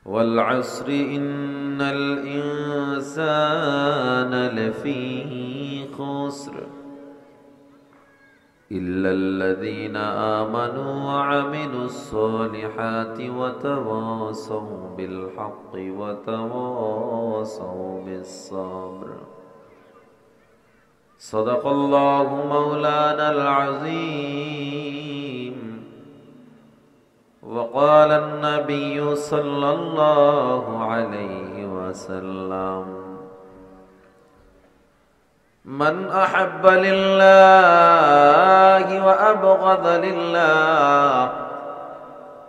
والعصر إن الإنسان لفي خسر إلا الذين آمنوا وعملوا الصالحات وتواصوا بالحق وتواصوا بالصبر. صدق الله مولانا العظيم. وقال النبي صلى الله عليه وسلم: من أحب لله وأبغض لله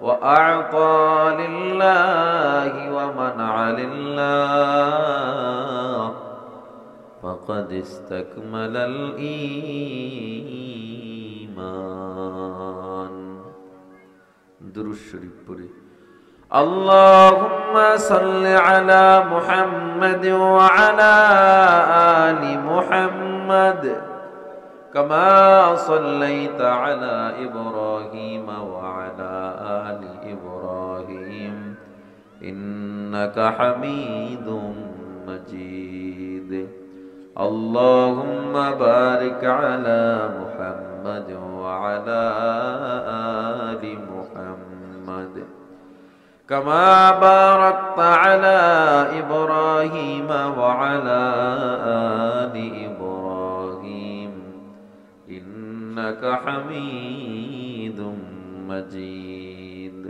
وأعطى لله ومنع لله فقد استكمل الإيمان. درود شريف پڑھیں. اللهم صل على محمد وعلى آل محمد كما صليت على إبراهيم وعلى آل إبراهيم إنك حميد مجيد. اللهم بارك على محمد وعلى آل محمد كما باركت على إبراهيم وعلى آل إبراهيم إنك حميد مجيد.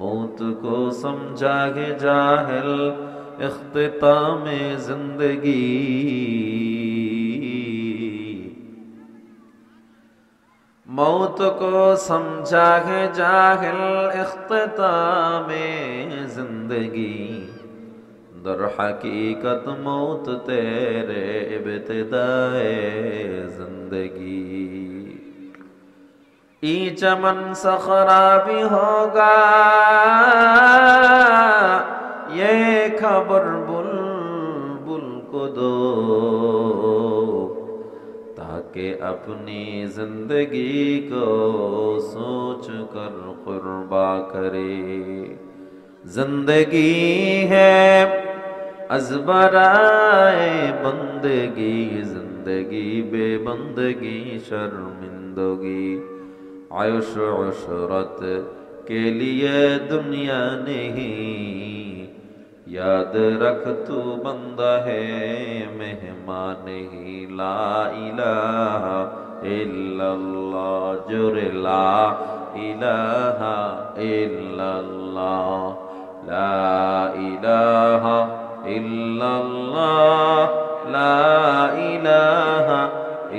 मौत को समझा के जाहिल इख्तिताम जिंदगी, मौत को समझा है जाहिल इख्तिताम जिंदगी, दर हकीकत मौत तेरे इब्तिदाए जिंदगी। ई चमन सखरा भी होगा ये खबर बुलबुल को दो, ताकि अपनी जिंदगी को सोच कर कुर्बा करे। जिंदगी है अज़बराए बंदगी, जिंदगी बेबंदगी शर्मिंदगी। आयुष उशरत के लिए दुनिया नहीं, याद रख तू बंदा है मेहमान ही। ला इलाहा इल्लल्लाह जुरे ला इलाहा इल्लल्लाह, ला इलाहा इल्लल्लाह, ला इलाहा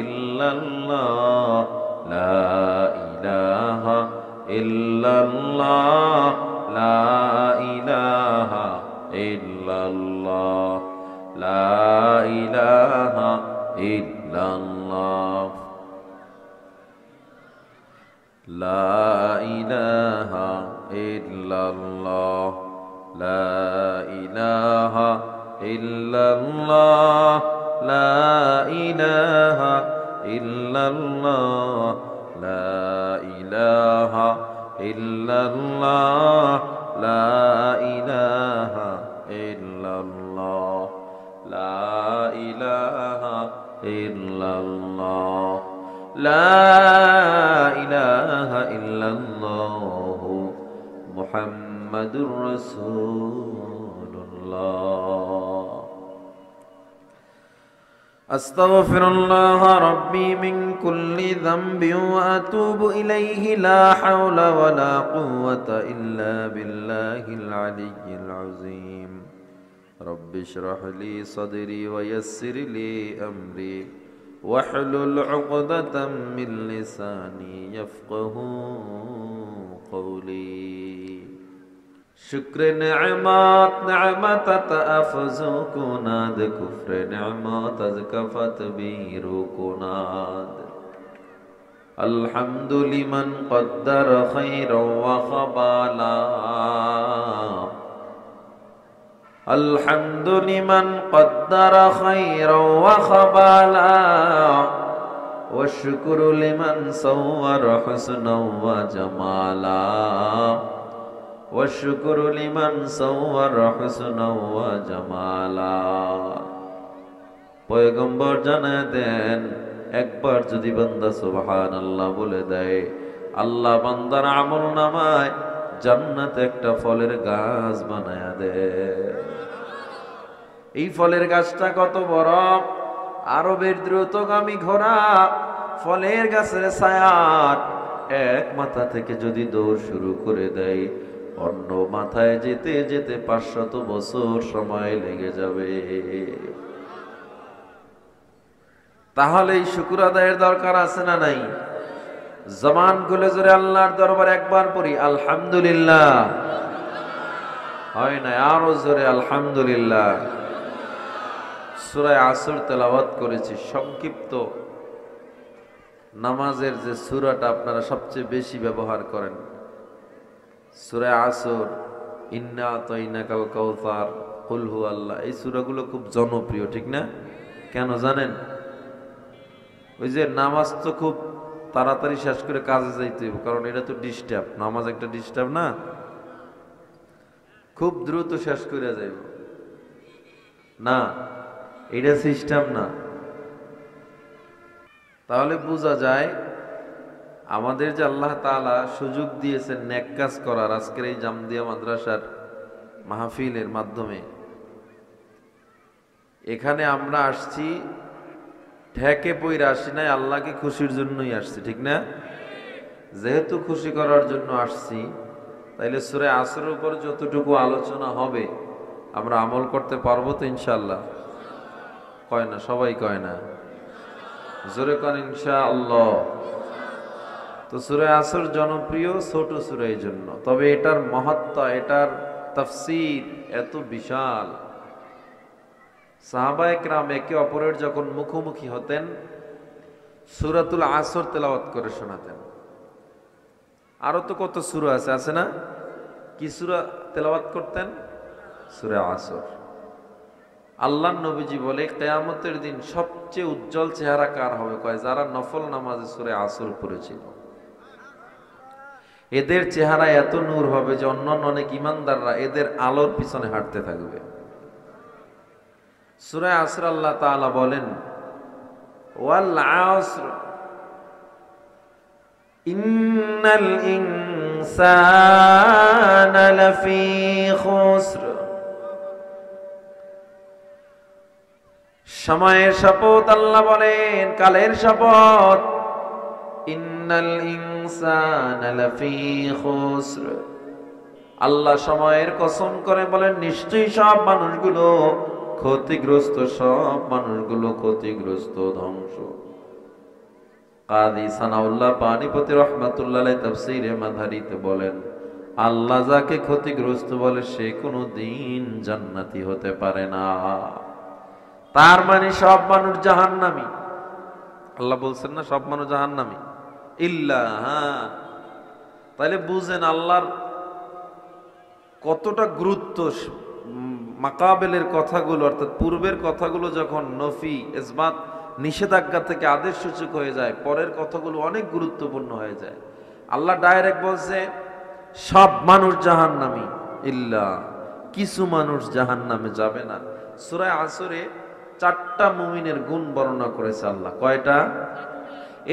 इल्लल्लाह, ला इलाहा इल्लल्लाह, ला इलाहा इल्लल्लाह, ला इलाहा इल्लल्लाह, ला इलाहा इल्लल्लाह, ला इलाहा इल्लल्लाह, ला इलाहा इल्लल्लाह, ला इलाहा इल्लल्लाह, ला इलाहा इल्लल्लाह, ला इलाहा इल्लल्लाह, ला इलाहा इल्लल्लाह मुहम्मदुर रसूलुल्लाह। अस्तगफिरुल्लाह रब्बी मिन कुल्ली ज़ंबिन व अतूबु इलैहि, ला हौला वला कुव्वता इल्ला बिल्लाहिल अलिय्यिल अज़ीम। रब्बि इश्रह ली सदरी व यस्सिर ली अमरी वहलुल उक़दतम मिन लिसानी यफ़क़हू क़ौली। शुक्र नेमत नेमत अफ़ज़ू कुनाद, कुफ्र नेमत अज़ कफ़त बीरू कुनाद। अल्हम्दु लिमन क़द्दर खैरन व ख़बाला, अल्हम्दु लिमन क़द्दर खैरन व ख़बाला, व शुक्रु लिमन सव्वर हुस्नन व जमाला। والشكر لمن صور حسنا وجمالا পয়গম্বর জানায় দেন একবার যদি বান্দা সুবহানাল্লাহ বলে দেয় আল্লাহ বান্দার আমল নামায় জান্নাতে একটা ফলের গাছ বানায়া দেয়। এই ফলের গাছটা কত বড়, আরবের দ্রুতগামী ঘোড়া ফলের গাছের ছায়ার এক মাথা থেকে যদি দৌড় শুরু করে দেয় অন্য মাথায় যেতে যেতে 500 বছর সময় লেগে যাবে। তাহলে এই শুকর আদায়ের দরকার আছে না নাই? জবান খুলে জোরে আল্লাহর দরবারে একবার পড়ি আলহামদুলিল্লাহ, হয় না আরো জোরে আলহামদুলিল্লাহ। সূরা আসর তেলাওয়াত করেছি, সংক্ষিপ্ত নামাজের যে সূরাটা আপনারা সবচেয়ে বেশি ব্যবহার করেন, সূরা আসর, ইন্না আতাইনাকাল কাউসার, কুল হুয়াল্লাহ, এই সূরাগুলো খুব জনপ্রিয়, ঠিক না? কেন জানেন? ওই যে নামাজ তো খুব তাড়াতাড়ি শেষ করে কাজে যাইতে হবে, কারণ এটা তো ডিস্টার্ব, নামাজ একটা ডিস্টার্ব না, খুব দ্রুত শেষ করে যাইব না, এটা সিস্টেম না। তাহলে বোঝা যায় আমাদের যে আল্লাহ তাআলা সুযোগ দিয়েছেন নেক কাজ করার, আজকের এই জামদিয়া মাদ্রাসার মাহফিলের মাধ্যমে এখানে আমরা আসছি ঠেকে পইরা আসি নাই, আল্লাহকে খুশির জন্যই আসছি, ঠিক না? যেহেতু খুশি করার জন্য আসছি, তাইলে সূরা আসরের উপর যতটুকু আলোচনা হবে আমরা আমল করতে পারবো তো ইনশাআল্লাহ? কয় না, সবাই কয় না, জোরে কন ইনশাআল্লাহ। তো সূরা আসর জনপ্রিয় ছোট সূরা এই জন্য, তবে এটার মাহাত্ম্য, এটার তাফসীর এত বিশাল। সাহাবায়ে কেরাম একে অপরের যখন মুখোমুখি হতেন সূরাতুল আসর তেলাওয়াত করে শোনাতেন। আরো তো কত সূরা আছে, আছে না? কি সূরা তেলাওয়াত করতেন? সূরা আসর। আল্লাহর নবীজি বলে কিয়ামতের দিন সবচেয়ে উজ্জ্বল চেহারা কার হবে? কয় যারা নফল নামাজে সূরা আসর পড়েছিল, এদের চেহারা এত নূর হবে যে অন্যান্য অনেক ইমানদাররা এদের আলোর পিছনে হাঁটতে থাকবে। সূরা আসর আল্লাহ তাআলা বলেন ওয়াল আসর ইন্নাল ইনসানা লাফি খুসর। সময়ের শপথ আল্লাহ বলেন, কালের শপথ, ইন্নাল ইনসানা লাফি খুসর। আল্লাহ সময়ের কসম করে বলেন নিশ্চয়ই সব মানুষগুলো ক্ষতিগ্রস্ত, সব মানুষগুলো ক্ষতিগ্রস্ত, ধ্বংস। কাজী সানাউল্লাহ পানিপতি রাহমাতুল্লাহ আলাইহি তাফসীরে মাদারিতে বলেন আল্লাহ যাকে ক্ষতিগ্রস্ত বলে সে কোনো দিন জান্নাতি হতে পারে না। তার মানে সব মানুষ জাহান্নামী। আল্লাহ বলছেন না সব মানুষ জাহান্নামী ইল্লা, হ্যাঁ, তাহলে বুঝেন আল্লাহর কতটা গুরুত্ব। মাকাবেলের কথাগুলো অর্থাৎ পূর্বের কথাগুলো যখন নফি ইসবাত নিষেধাজ্ঞা থেকে আদেশ সূচক হয়ে যায়, পরের কথাগুলো অনেক গুরুত্বপূর্ণ হয়ে যায়। আল্লাহ ডাইরেক্ট বলছে সব মানুষ জাহান্নামী ইল্লা, কিছু মানুষ জাহান্নামে যাবে না। সূরা আসরে 4টা মুমিনের গুণ বর্ণনা করেছে আল্লাহ। কয়টা?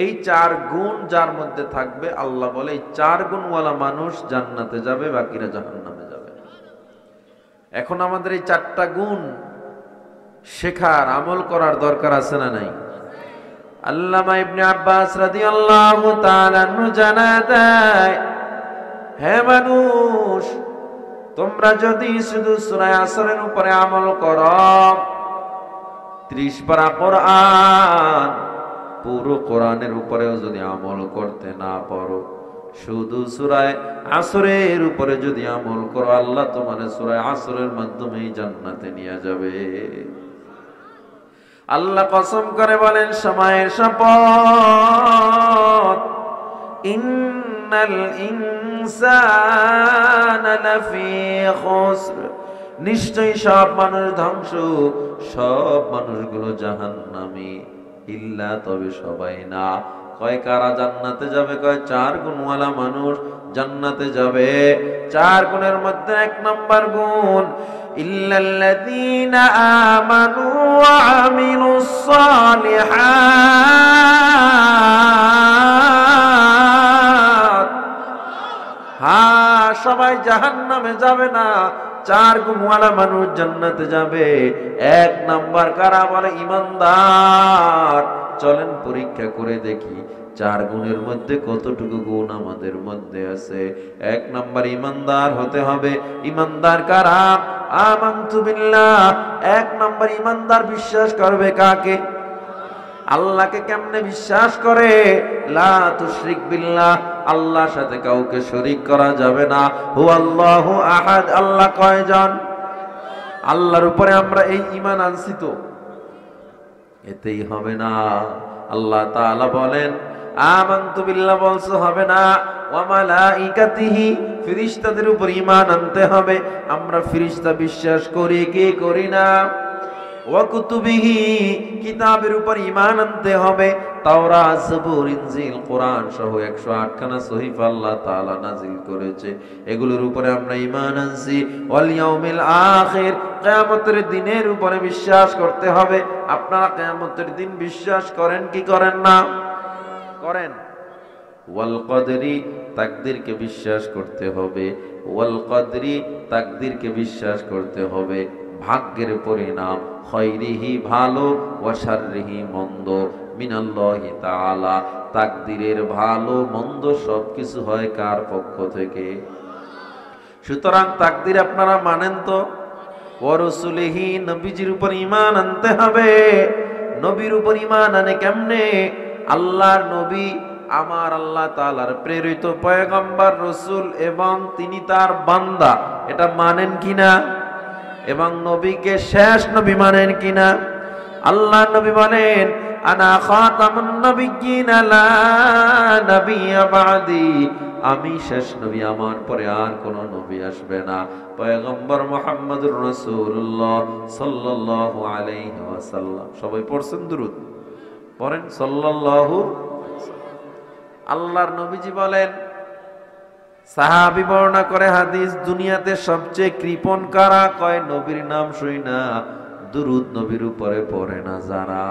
এই 4 গুণ যার মধ্যে থাকবে আল্লাহ বলে এই 4 গুণওয়ালা মানুষ জান্নাতে যাবে, বাকিরা জাহান্নামে যাবে। এখন আমাদের এই 4টা গুণ শেখার, আমল করার দরকার আছে না নাই? আল্লামা ইবনে আব্বাস রাদিয়াল্লাহু তাআলা আনহু জানায় দেয়, হে মানুষ, তোমরা যদি শুধু সূরা আসরের উপরে আমল করো, 30 পারা কোরআন, পুরো কোরআনের উপরেও যদি আমল করতে না পারো, শুধু সূরা আসরের উপরে যদি আমল করো, আল্লাহ তোমার সূরা আসরের মাধ্যমেই জান্নাতে নিয়ে যাবে। আল্লাহ কসম করে বলেন সময়ের শপথ, ইন্নাল ইনসানা লাফি খুসর। নিশ্চয়ই সব মানুষ ধ্বংস, সব মানুষগুলো জাহান্নামী ইল্লা, তবে সবাই না। কয় কারা জান্নাতে যাবে? কয় 4 গুণওয়ালা মানুষ জান্নাতে যাবে। 4 গুণের মধ্যে 1 নম্বর গুণ, ইল্লাল্লাযীনা আমানু ওয়া আমিলুস সালিহাত। হ্যাঁ, সবাই জাহান্নামে যাবে না, 4 গুণওয়ালা মানুষ জান্নাতে যাবে। 1 নাম্বার কারা বলে? ঈমানদার। চলেন পরীক্ষা করে দেখি 4 গুণের মধ্যে কতটুকু গুণ আমাদের মধ্যে আছে। 1 নাম্বার ঈমানদার হতে হবে। ঈমানদার কারা? আমানতু বিল্লাহ। 1 নাম্বার ঈমানদার বিশ্বাস করবে কাকে? আল্লাহকে। কেমনে বিশ্বাস করে? লা তুশরিক বিল্লাহ, আল্লাহর সাথে কাউকে শরীক করা যাবে না। হুয়াল্লাহু আহাদ, আল্লাহ কয়জন? আল্লাহর উপরে আমরা এই ঈমান আনছি তো, এতেই হবে না। আল্লাহ তাআলা বলেন আমানতু বিল্লাহ বলছো হবে না, ওয়া মালাইকাতিহি, ফেরেশতাদের উপর ঈমান আনতে হবে। আমরা ফেরেশতা বিশ্বাস করি কি করি না? ওয়া কুতুবিহি, কিতাবের উপর ঈমান আনতে হবে। তাওরাত, জবুর, ইনজিল, কোরআন সহ 108 খানা সহিফা আল্লাহ তাআলা নাজিল করেছে, এগুলোর উপরে আমরা ঈমান আনছি। ওয়াল ইয়াউমিল আখির, কিয়ামতের দিনের উপরে বিশ্বাস করতে হবে। আপনারা কিয়ামতের দিন বিশ্বাস করেন কি করেন না? করেন। ওয়াল কদরি, তাকদীরকে বিশ্বাস করতে হবে। ওয়াল কদরি, তাকদীরকে বিশ্বাস করতে হবে। ভাগ্যের পরিণাম, খায়রিহি ভালো, ওয়া শাররিহি মন্দ, মিনাল্লাহি তাআলা, তাকদীরের ভালো মন্দ সবকিছু হয় কার পক্ষ থেকে? সুতরাং তাকদীর আপনারা মানেন তো? ওয়া রাসূলিহি, নবীজির উপর ঈমান আনতে হবে। নবীর উপর ঈমান আনে কেমনে? আল্লাহর নবী আমার আল্লাহ তাআলার প্রেরিত পয়গম্বর রাসূল এবং তিনি তার বান্দা, এটা মানেন কিনা? এবং নবীকে শেষ নবী মানেন কিনা? আল্লাহ নবী বলেন আনা খাতামুন নবিয়্যিন লা নাবিয়্যা বাদি, আমি শেষ নবী, আমার পরে আর কোন নবী আসবে না। পয়গম্বর মুহাম্মদুর রাসূলুল্লাহ সাল্লাল্লাহু আলাইহি ওয়াসাল্লাম। সবাই পড়ছেন দুরূদ? পড়েন সাল্লাল্লাহু। আল্লাহর নবীজি বলেন, সাহাবী বর্ণনা করে হাদিস, দুনিয়াতে সবচেয়ে কৃপণ কারা? কয় নবীর নাম শুই না, দুরূদ নবীর উপরে পড়ে না যারা,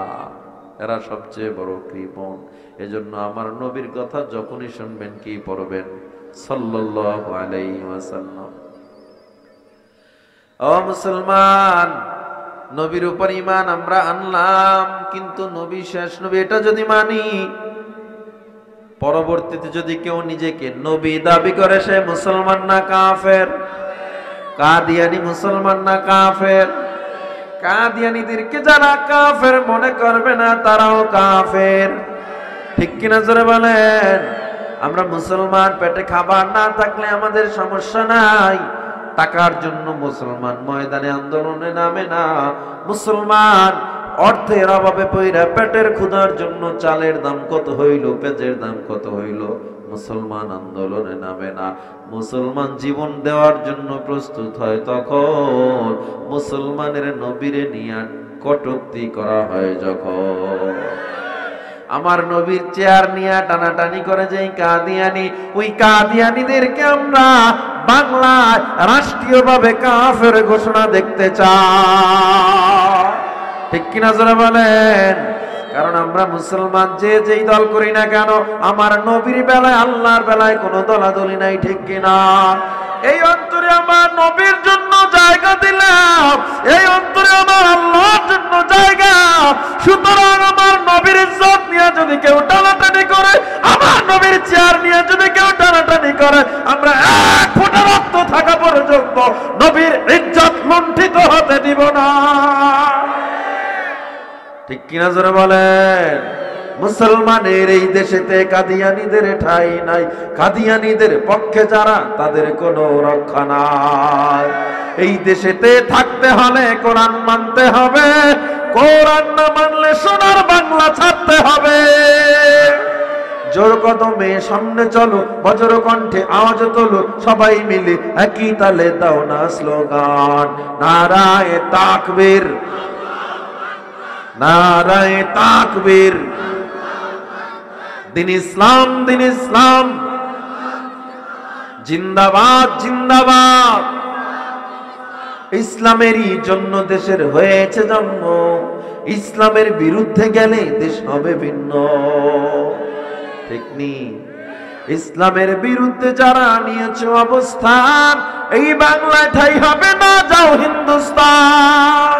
এরা সবচেয়ে বড় কৃপণ। এজন্য আমার নবীর কথা যখনই শুনবেন কি পড়বেন? সাল্লাল্লাহু আলাইহি ওয়াসাল্লাম। ও মুসলমান, নবীর উপর ঈমান আমরা আনলাম, কিন্তু নবী শেষ নবী এটা যদি মানি, পরবর্তীতে যদি কেউ নিজেকে নবী দাবি করে, সে মুসলমান না কাফের? কাদিয়ানি মুসলমান না কাফের? কাদিয়ানীদেরকে যারা কাফের মনে করবে না, তারাও কাফের। ঠিক কিনা জোরে বলেন? আমরা মুসলমান, পেটে খাবার না থাকলে আমাদের সমস্যা নাই। টাকার জন্য মুসলমান ময়দানে আন্দোলনে নামে না। মুসলমান অর্থের অভাবে পইরা পেটের ক্ষুধার জন্য চালের দাম কত হইল, পেঁয়াজের দাম কত হইল, মুসলমান আন্দোলনে নামে না। মুসলমান জীবন দেওয়ার জন্য প্রস্তুত হয় তখন, মুসলমানের নবীরে নিয়ে কটূক্তি করা হয় যখন। আমার নবীর চেয়ার নিয়ে টানাটানি করে যে কাদিয়ানি, ওই কাদিয়ানিদেরকে আমরা বাংলায় রাষ্ট্রীয়ভাবে কাফের ঘোষণা দেখতে চাই। ঠিক কিনা জোরে বলেন? কারণ আমরা মুসলমান যে যেই দল করি না কেন, আমার নবীর বেলায় আল্লাহর বেলায় কোনো দলাদলি নাই। ঠিক কিনা? এই অন্তরে আমার নবীর জন্য জায়গা দিলাম, এই অন্তরে আমার আল্লাহর জন্য জায়গা। সুতরাং আমার নবীর ইজ্জত নিয়ে যদি কেউ টানাটানি করে, আমার নবীর চেয়ার নিয়ে যদি কেউ টানাটানি করে, আমরা 1 ফোঁটা রক্ত থাকা পর্যন্ত নবীর ইজ্জত লুণ্ঠিত হতে দিব না। ঠিক কিনা জোরে বলেন? মুসলমানের এই দেশেতে কাদিয়ানীদের ঠাঁই নাই। কাদিয়ানীদের পক্ষে যারা, তাদের কোনো রক্ষা নাই। এই দেশেতে থাকতে হলে কোরআন মানতে হবে, কোরআন না মানলে সোনার বাংলা ছাড়তে হবে। জোর কদমে সামনে চলো, বজ্র কণ্ঠে আওয়াজ তোলো, সবাই মিলে একই তালে দাও না স্লোগান, নারায়ে তাকবীর, নারায়ে তাকবীর। দিন ইসলাম, দিন ইসলাম, জিন্দাবাদ জিন্দাবাদ। ইসলামেরই জন্য দেশের হয়েছে জন্ম, ইসলামের বিরুদ্ধে গেলে দেশ হবে ভিন্ন। ঠিক নি? ইসলামের বিরুদ্ধে যারা নিয়েছে অবস্থান, এই বাংলায় ঠাই হবে না, যাও হিন্দুস্তান।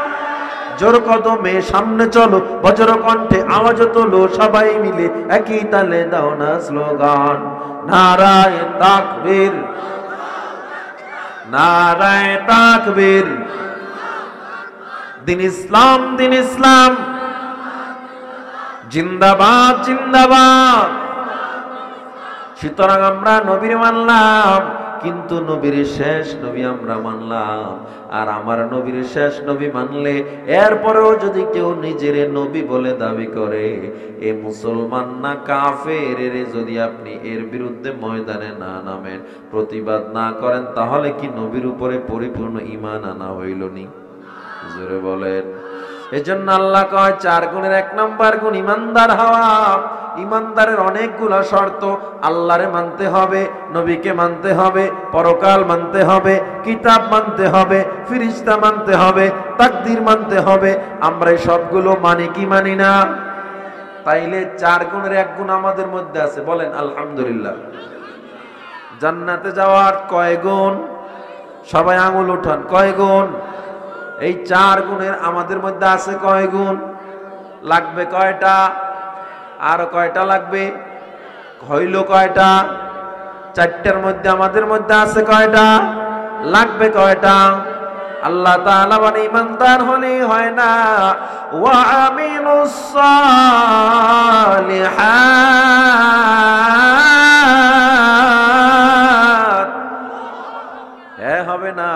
জোর কদমে সামনে চলো, বজ্র কণ্ঠে আওয়াজ তোলো, সবাই মিলে একই তালে দাও না স্লোগান, নারায়ে তাকবীর, নারায়ে তাকবীর। দিন ইসলাম, দিন ইসলাম, জিন্দাবাদ জিন্দাবাদ। সুতরাং আমরা নবীর মানলাম, কিন্তু নবীর শেষ নবী আমরা মানলাম। আর আমার নবীর শেষ নবী মানলে এরপরেও যদি কেউ নিজের নবী বলে দাবি করে, এ মুসলমান না কাফের, যদি আপনি এর বিরুদ্ধে ময়দানে না নামেন, প্রতিবাদ না করেন, তাহলে কি নবীর উপরে পরিপূর্ণ ঈমান আনা হইল নি? জোরে বলেন। এজন্য আল্লাহ কয় 4 গুণের 1 নাম্বার গুণ ইমানদার হওয়া। ইমানদারের অনেকগুলা শর্ত। আল্লাহরে মানতে হবে, নবীকে মানতে হবে, পরকাল মানতে হবে, কিতাব মানতে হবে, ফেরেশতা মানতে হবে, তাকদীর মানতে হবে। আমরা এই সবগুলো মানি কি মানি না? তাইলে 4 গুণের 1 গুণ আমাদের মধ্যে আছে, বলেন আলহামদুলিল্লাহ। জান্নাতে যাওয়ার কয় গুণ? সবাই আঙুল উঠান, কয় গুণ? এই 4 গুণের আমাদের মধ্যে আছে কয় গুণ? লাগবে কয়টা? আর কয়টা লাগবে? হইল কয়টা? 4টার মধ্যে আমাদের মধ্যে আছে কয়টা? লাগবে কয়টা? আল্লাহ তাআলা বলেন ইমানদার হলে হয় না, ওয়া আমিনুস সালিহাত, হবে না।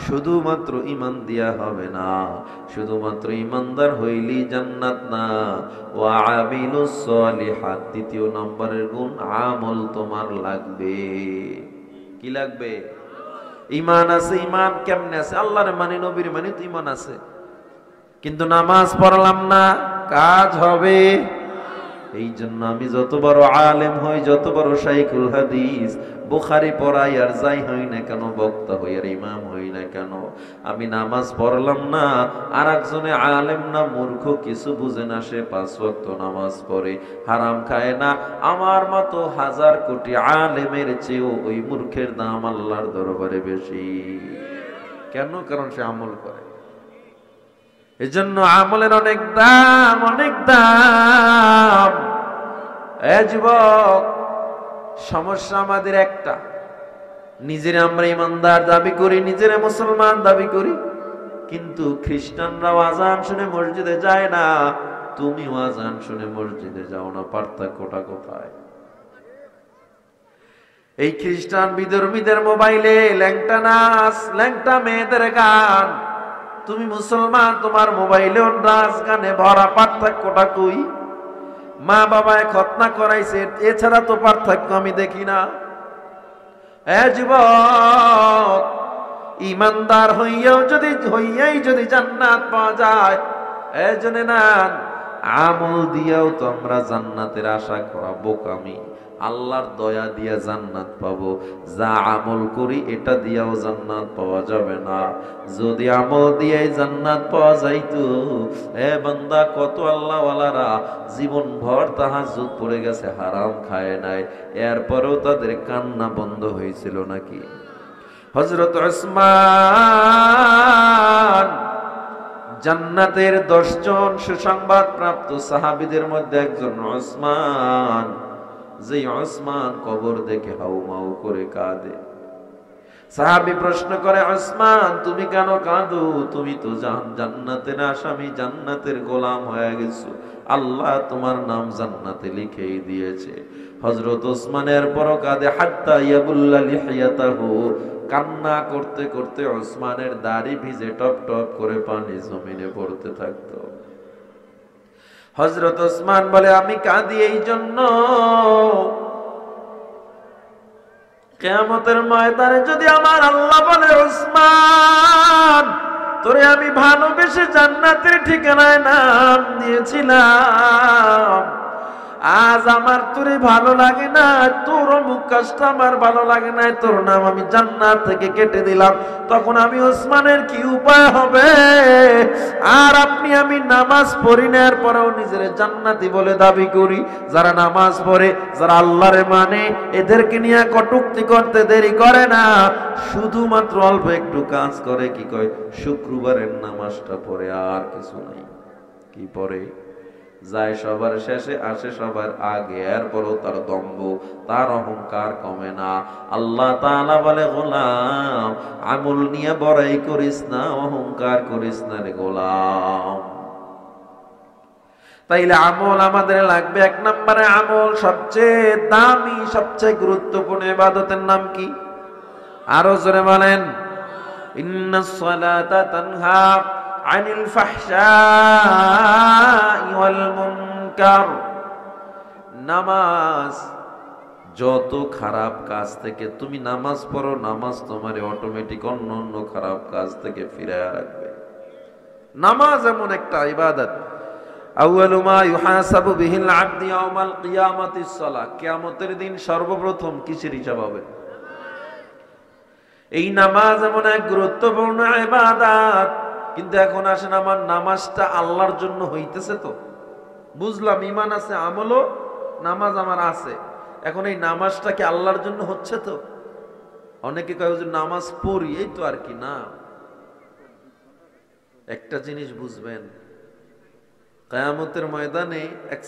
শুধুমাত্র ঈমান দিয়া হবে না, শুধুমাত্র ঈমানদার হইলি জান্নাত না। ওয়া আমিলুস সলিহাত, 2 নম্বরের গুণ আমল তোমার লাগবে। কি লাগবে? ঈমান আছে। ঈমান কেমনে আছে? আল্লাহর মানি, নবীর মানি তো ঈমান আছে, কিন্তু নামাজ পড়লাম না, কাজ হবে। এই জন্য আমি যত বড় আলেম হই, যত বড় শাইখুল হাদিস, বুখারী পড়াই আর যাই হই না কেন, বক্তা হই আর ইমাম হই না কেন, আমি নামাজ পড়লাম না, আর একজনে আলেম না মূর্খ, কিছু বুঝে না, সে 5 ওয়াক্ত নামাজ পড়ে, হারাম খায় না, আমার মতো 1000 কোটি আলেমের চেয়েও ওই মূর্খের দাম আল্লাহর দরবারে বেশি। কেন? কারণ সে আমল করে। এজন্য আমলের অনেক দাম, অনেক দাম। এ যুবক, সমস্যা আমাদের একটা, নিজেরা আমরা ইমানদার দাবি করি, নিজেরা মুসলমান দাবি করি, কিন্তু খ্রিস্টানরাও আজান শুনে মসজিদে যায় না, তুমিও আজান শুনে মসজিদে যাও না। পার্থক্যটা কোথায়? এই খ্রিস্টান বিধর্মীদের মোবাইলে ল্যাংটা নাচ, ল্যাংটা মেয়েদের গান, তুমি মুসলমান, তোমার মোবাইলে নাচ গানে ভরা। পার্থক্যটা কই? মা বাবায় খতনা করাইছে, এছাড়া তো পার্থক্য আমি দেখি না। এ যুবক, ইমানদার হইয়াই যদি জান্নাত পাওয়া যায়, এজন্য না আমল দিয়েও তো আমরা জান্নাতের আশা করা বোকামি। আল্লাহর দয়া দিয়া জান্নাত পাবো, যা আমল করি এটা দিয়েও জান্নাত পাওয়া যাবে না। যদি আমল দিয়ে জান্নাত পাওয়া যাইতো, এ বান্দা, কত আল্লাহওয়ালারা জীবন ভর তাহাজ্জুদ পড়ে গেছে, হারাম খায় নাই, এরপরেও তাদের কান্না বন্ধ হয়েছিল নাকি? হযরত উসমান, জান্নাতের 10 জন সুসংবাদ প্রাপ্ত সাহাবীদের মধ্যে একজন উসমান, যে উসমান কবর দেখে হাউমাউ করে কাঁদে। সাহাবী প্রশ্ন করে, উসমান তুমি কেন কাঁদো? তুমি তো জান্নাতের আসামি, জান্নাতের গোলাম হয়ে গেছো, আল্লাহ তোমার নাম জান্নাতে লিখেই দিয়েছে। হযরত উসমানের পর কাঁদে, হাত্তা ইয়াবুল্লা লিহিয়াতাহু, কান্না করতে করতে উসমানের দাড়ি ভিজে টপ টপ করে পানি জমিনে পড়তে থাকতো। হযরত উসমান বলে, আমি কাঁদি এই জন্য, কিয়ামতের ময়দানে যদি আমার আল্লাহ বলে, উসমান তোরে আমি ভালোবেসে জান্নাতের ঠিকানায় নাম দিয়েছিলাম, আজ আমার তোরে ভালো লাগে না, তোর অমুক কাজটা আমার ভালো লাগে না, তোর নাম আমি জান্নাত থেকে কেটে দিলাম, তখন আমি ওসমানের কি উপায় হবে? আর আপনি আমি নামাজ পড়ি না, এরপরেও নিজের জান্নাতি বলে দাবি করি। যারা নামাজ পড়ে, যারা আল্লাহরে মানে, এদেরকে নিয়ে কটূক্তি করতে দেরি করে না। শুধুমাত্র অল্প একটু কাজ করে, কি কয়, শুক্রবারের নামাজটা পড়ে, আর কিছু নাই। কি পড়ে? যায় সবার শেষে, আসে সবার আগে, এরপরও তার দম্ভ, তার অহংকার কমে না। আল্লাহ তাআলা বলে, গোলাম আমল নিয়ে বড়াই করিস না, অহংকার করিস না রে গোলাম। তাইলে আমল আমাদের লাগবে। এক নম্বরে আমল, সবচেয়ে দামি, সবচেয়ে গুরুত্বপূর্ণ ইবাদতের নাম কি? আরো জোরে বলেন। ইন্নাস সালাতা তানহা আনিল ফাহশাই ওয়াল মুনকার। নামাজ যত খারাপ কাজ থেকে তুমি নামাজ পড়ো, নামাজ তোমারে অটোমেটিক অন্য অন্য খারাপ কাজ থেকে ফিরায় রাখবে। নামাজ এমন একটা ইবাদত, আউয়ালু মা ইউহাসাবু বিহিল আবদু ইয়াউমাল কিয়ামাতিস সালাহ। কিয়ামতের দিন সর্বপ্রথম কিসের হিসাব হবে? এই নামাজ এমন এক গুরুত্বপূর্ণ ইবাদত। কিন্তু এখন আসেন, আমার নামাজটা আল্লাহর জন্য হইতেছে তো? বুঝলাম ঈমান আছে, আমলও, নামাজ আমার আছে, এখন এই নামাজটা কি আল্লাহর জন্য হচ্ছে তো? অনেকে কয় যে নামাজ পড়ি, এই তো আর কি না। একটা জিনিস বুঝবেন, কিয়ামতের ময়দানে এক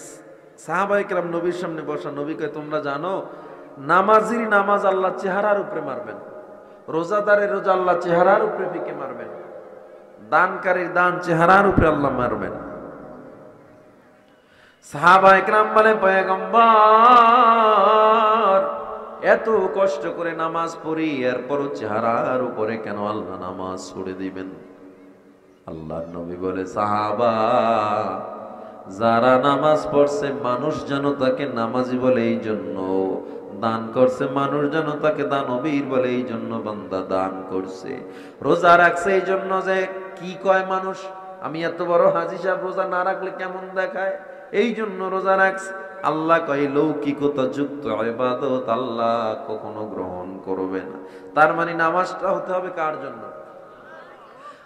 সাহাবায়ে কেরাম নবীর সামনে বসা, নবী কয়, তোমরা জানো নামাজির নামাজ আল্লাহ চেহারার উপরে মারবেন, রোজাদারের রোজা আল্লাহ চেহারার উপরে ফিকে মারবেন, দানকারীর দান চেহারার উপরে আল্লাহ মারবেন। সাহাবায়ে কেরাম বলে, পয়গম্বর এত কষ্ট করে নামাজ পড়ি, এরপরও চেহারার উপরে কেন আল্লাহ নামাজ ছুড়ে দিবেন? আল্লাহর নবী বলে, সাহাবা, যারা নামাজ পড়ছে মানুষ যেন তাকে নামাজি বলে এই জন্য, দান করছে মানুষ যেন তাকে দানবীর বলে এই জন্য বান্দা দান করছে, রোজা রাখছে এই জন্য যে কি কয় মানুষ, আমি এত বড় হাজী সাহেব রোজা না রাখলে কেমন দেখায়, এই জন্য রোজা রাখছে। আল্লাহ কয় লৌকিকতা যুক্ত ইবাদত আল্লাহ কখনো গ্রহণ করবে না। তার মানে নামাজটা হতে হবে কার জন্য?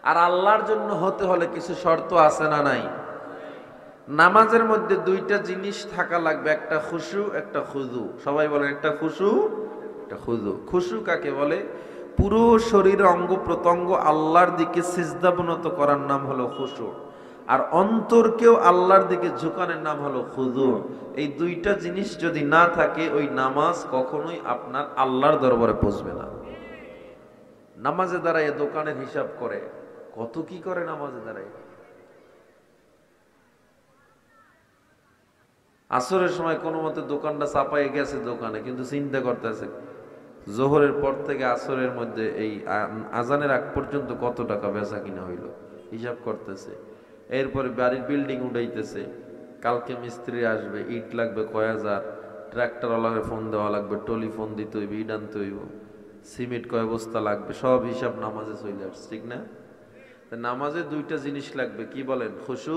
আর আল্লাহর জন্য হতে হলে কিছু শর্ত আছে না নাই? নামাজের মধ্যে দুইটা জিনিস থাকা লাগবে, একটা খুশু, একটা খুজু। সবাই বলেন, একটা খুশু, একটা খুজু। খুশু কাকে বলে? পুরো শরীরের অঙ্গ প্রত্যঙ্গ আল্লাহর দিকে সিজদাবনত করার নাম হলো খুশু, আর অন্তরকেও আল্লাহর দিকে ঝুঁকানোর নাম হলো খুজু। এই দুইটা জিনিস যদি না থাকে, ওই নামাজ কখনোই আপনার আল্লাহর দরবারে পৌঁছবে না। নামাজে দাঁড়ায় দোকানের হিসাব করে, কত কি করে নামাজে দাঁড়ায়। আসরের সময় কোনো মতে দোকানটা চাপাই গেছে দোকানে, কিন্তু চিন্তা করতেছে জোহরের পর থেকে আসরের মধ্যে এই আজানের আগ পর্যন্ত কত টাকা বেচা কিনা হইল, হিসাব করতেছে। এরপরে বাড়ির বিল্ডিং উঠাইতেছে, কালকে মিস্ত্রি আসবে, ইট লাগবে কয় হাজার, ট্রাক্টরওয়ালাকে ফোন দেওয়া লাগবে, টেলিফোন দিতে হইবে, ইট আনতে হইব, সিমেন্ট কয় বস্তা লাগবে, সব হিসাব নামাজে চলে আসছে, ঠিক না? নামাজে দুইটা জিনিস লাগবে, কি বলেন? খুশু,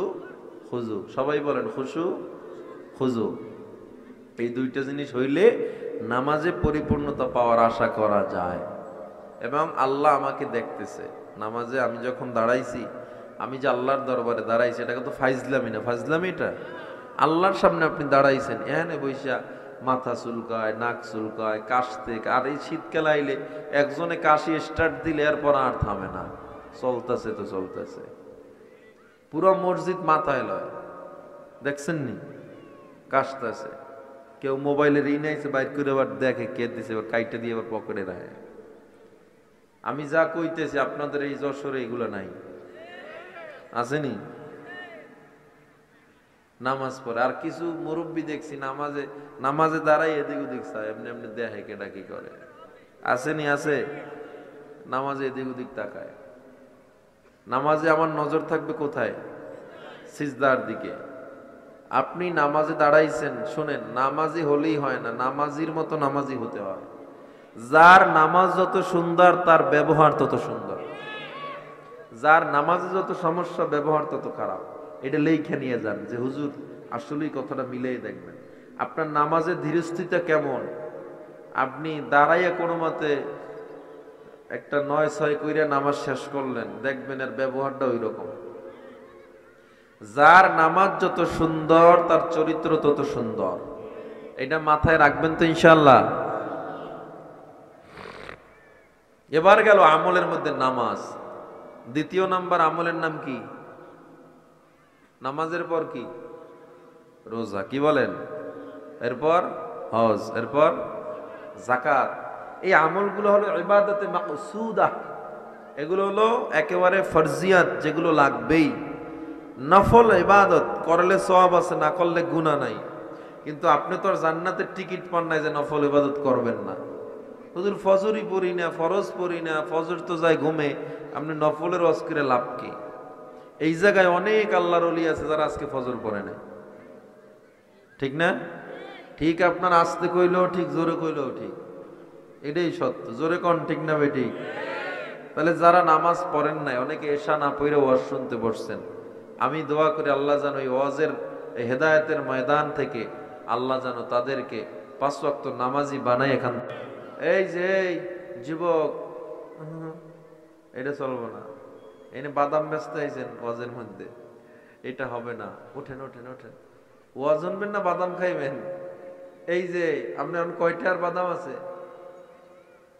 খুজু। সবাই বলেন খুশু, খুজু। এই দুইটা জিনিস হইলে নামাজে পরিপূর্ণতা পাওয়ার আশা করা যায়। এবং আল্লাহ আমাকে দেখতেছে নামাজে, আমি যখন দাঁড়াইছি, আমি যে আল্লাহর দরবারে দাঁড়াইছি, এটা তো ফাইজলামি না? ফাইজলামি এটা? আল্লাহর সামনে আপনি দাঁড়াইছেন, এখানে বৈশা মাথা চুলকায়, নাক চুলকায়, কাশতে। আর এই শীতকাল আইলে একজনে কাশি স্টার্ট দিলে এরপর আর থামে না, চলতেছে তো চলতেছে, পুরো মসজিদ মাথায় লয়। দেখছেন নি? কাশতেছে, কেউ মোবাইলের ইনাইছে বাইর করে আবার দেখে কে দিছে, কাইটা দিয়ে আবার পকেটে রাখে। আমি যা কইতেছি আপনাদের এই যশোরে এগুলো নাই, আসেনি? নামাজ পড়ে। আর কিছু মুরব্বী দেখছি নামাজে দাঁড়াই এদিক ওদিক চায়, এমনি এমনি দেখে কেটা কি করে, আসেনি? আছে, নামাজে এদিক ওদিক তাকায়। নামাজে আমার নজর থাকবে কোথায়? সিজদার দিকে। আপনি নামাজে দাঁড়াইছেন, শুনেন, নামাজি হলেই হয় না, নামাজির মতো নামাজি হতে হয়। যার নামাজ যত সুন্দর তার ব্যবহার তত সুন্দর, যার নামাজে যত সমস্যা ব্যবহার তত খারাপ। এটা লেখা নিয়ে যান যে হুজুর আসলেই কথাটা মিলেই দেখবেন। আপনার নামাজের ধীরস্থিতা কেমন? আপনি দাঁড়াইয়া কোনো মতে একটা ৯-৬ কইরা নামাজ শেষ করলেন, দেখবেন এর ব্যবহারটা ওই রকম। যার নামাজ যত সুন্দর তার চরিত্র তত সুন্দর, এটা মাথায় রাখবেন তো ইনশাআল্লাহ। এবার গেল আমলের মধ্যে নামাজ। দ্বিতীয় নাম্বার আমলের নাম কি? নামাজের পর কি? রোজা। কি বলেন? এরপর হজ, এরপর যাকাত। এই আমলগুলো হলো ইবাদতে মাকসুদা, এগুলো হলো একেবারে ফরজিয়াত, যেগুলো লাগবেই। নফল ইবাদত করলে সওয়াব আছে, না করলে গুনাহ নাই। কিন্তু আপনি তো আর জান্নাতের টিকিট পান নাই যে নফল ইবাদত করবেন না। হুজুর ফজরই পড়ি না, ফরজ পড়ি না, ফজর তো যায় ঘুমে, আপনি নফলের ওয়াজ করে লাভ কি? এই জায়গায় অনেক আল্লাহর ওলি আছে যারা আজকে ফজর পড়ে না, ঠিক না? ঠিক, আপনার আস্তে কইলেও ঠিক, জোরে কইলেও ঠিক, এটাই সত্য। জোরে কোন ঠিক না বেঠিক? তাহলে যারা নামাজ পড়েন নাই, অনেকে এশা না পড়ে ওয়াজ শুনতে বসছেন, আমি দোয়া করি আল্লাহ যেন এই ওয়াজের হেদায়েতের ময়দান থেকে আল্লাহ যেন তাদেরকে ৫ ওয়াক্ত নামাজি বানায়। এখান এই যে এই যুবক, এটা চলবো না, এনে বাদাম ব্যস্ত হয়েছেন ওয়াজের মধ্যে, এটা হবে না, ওঠেন ওঠেন ওঠেন। ওয়াজ শুনবেন না বাদাম খাইবেন? এই যে আপনার কয়টার বাদাম আছে?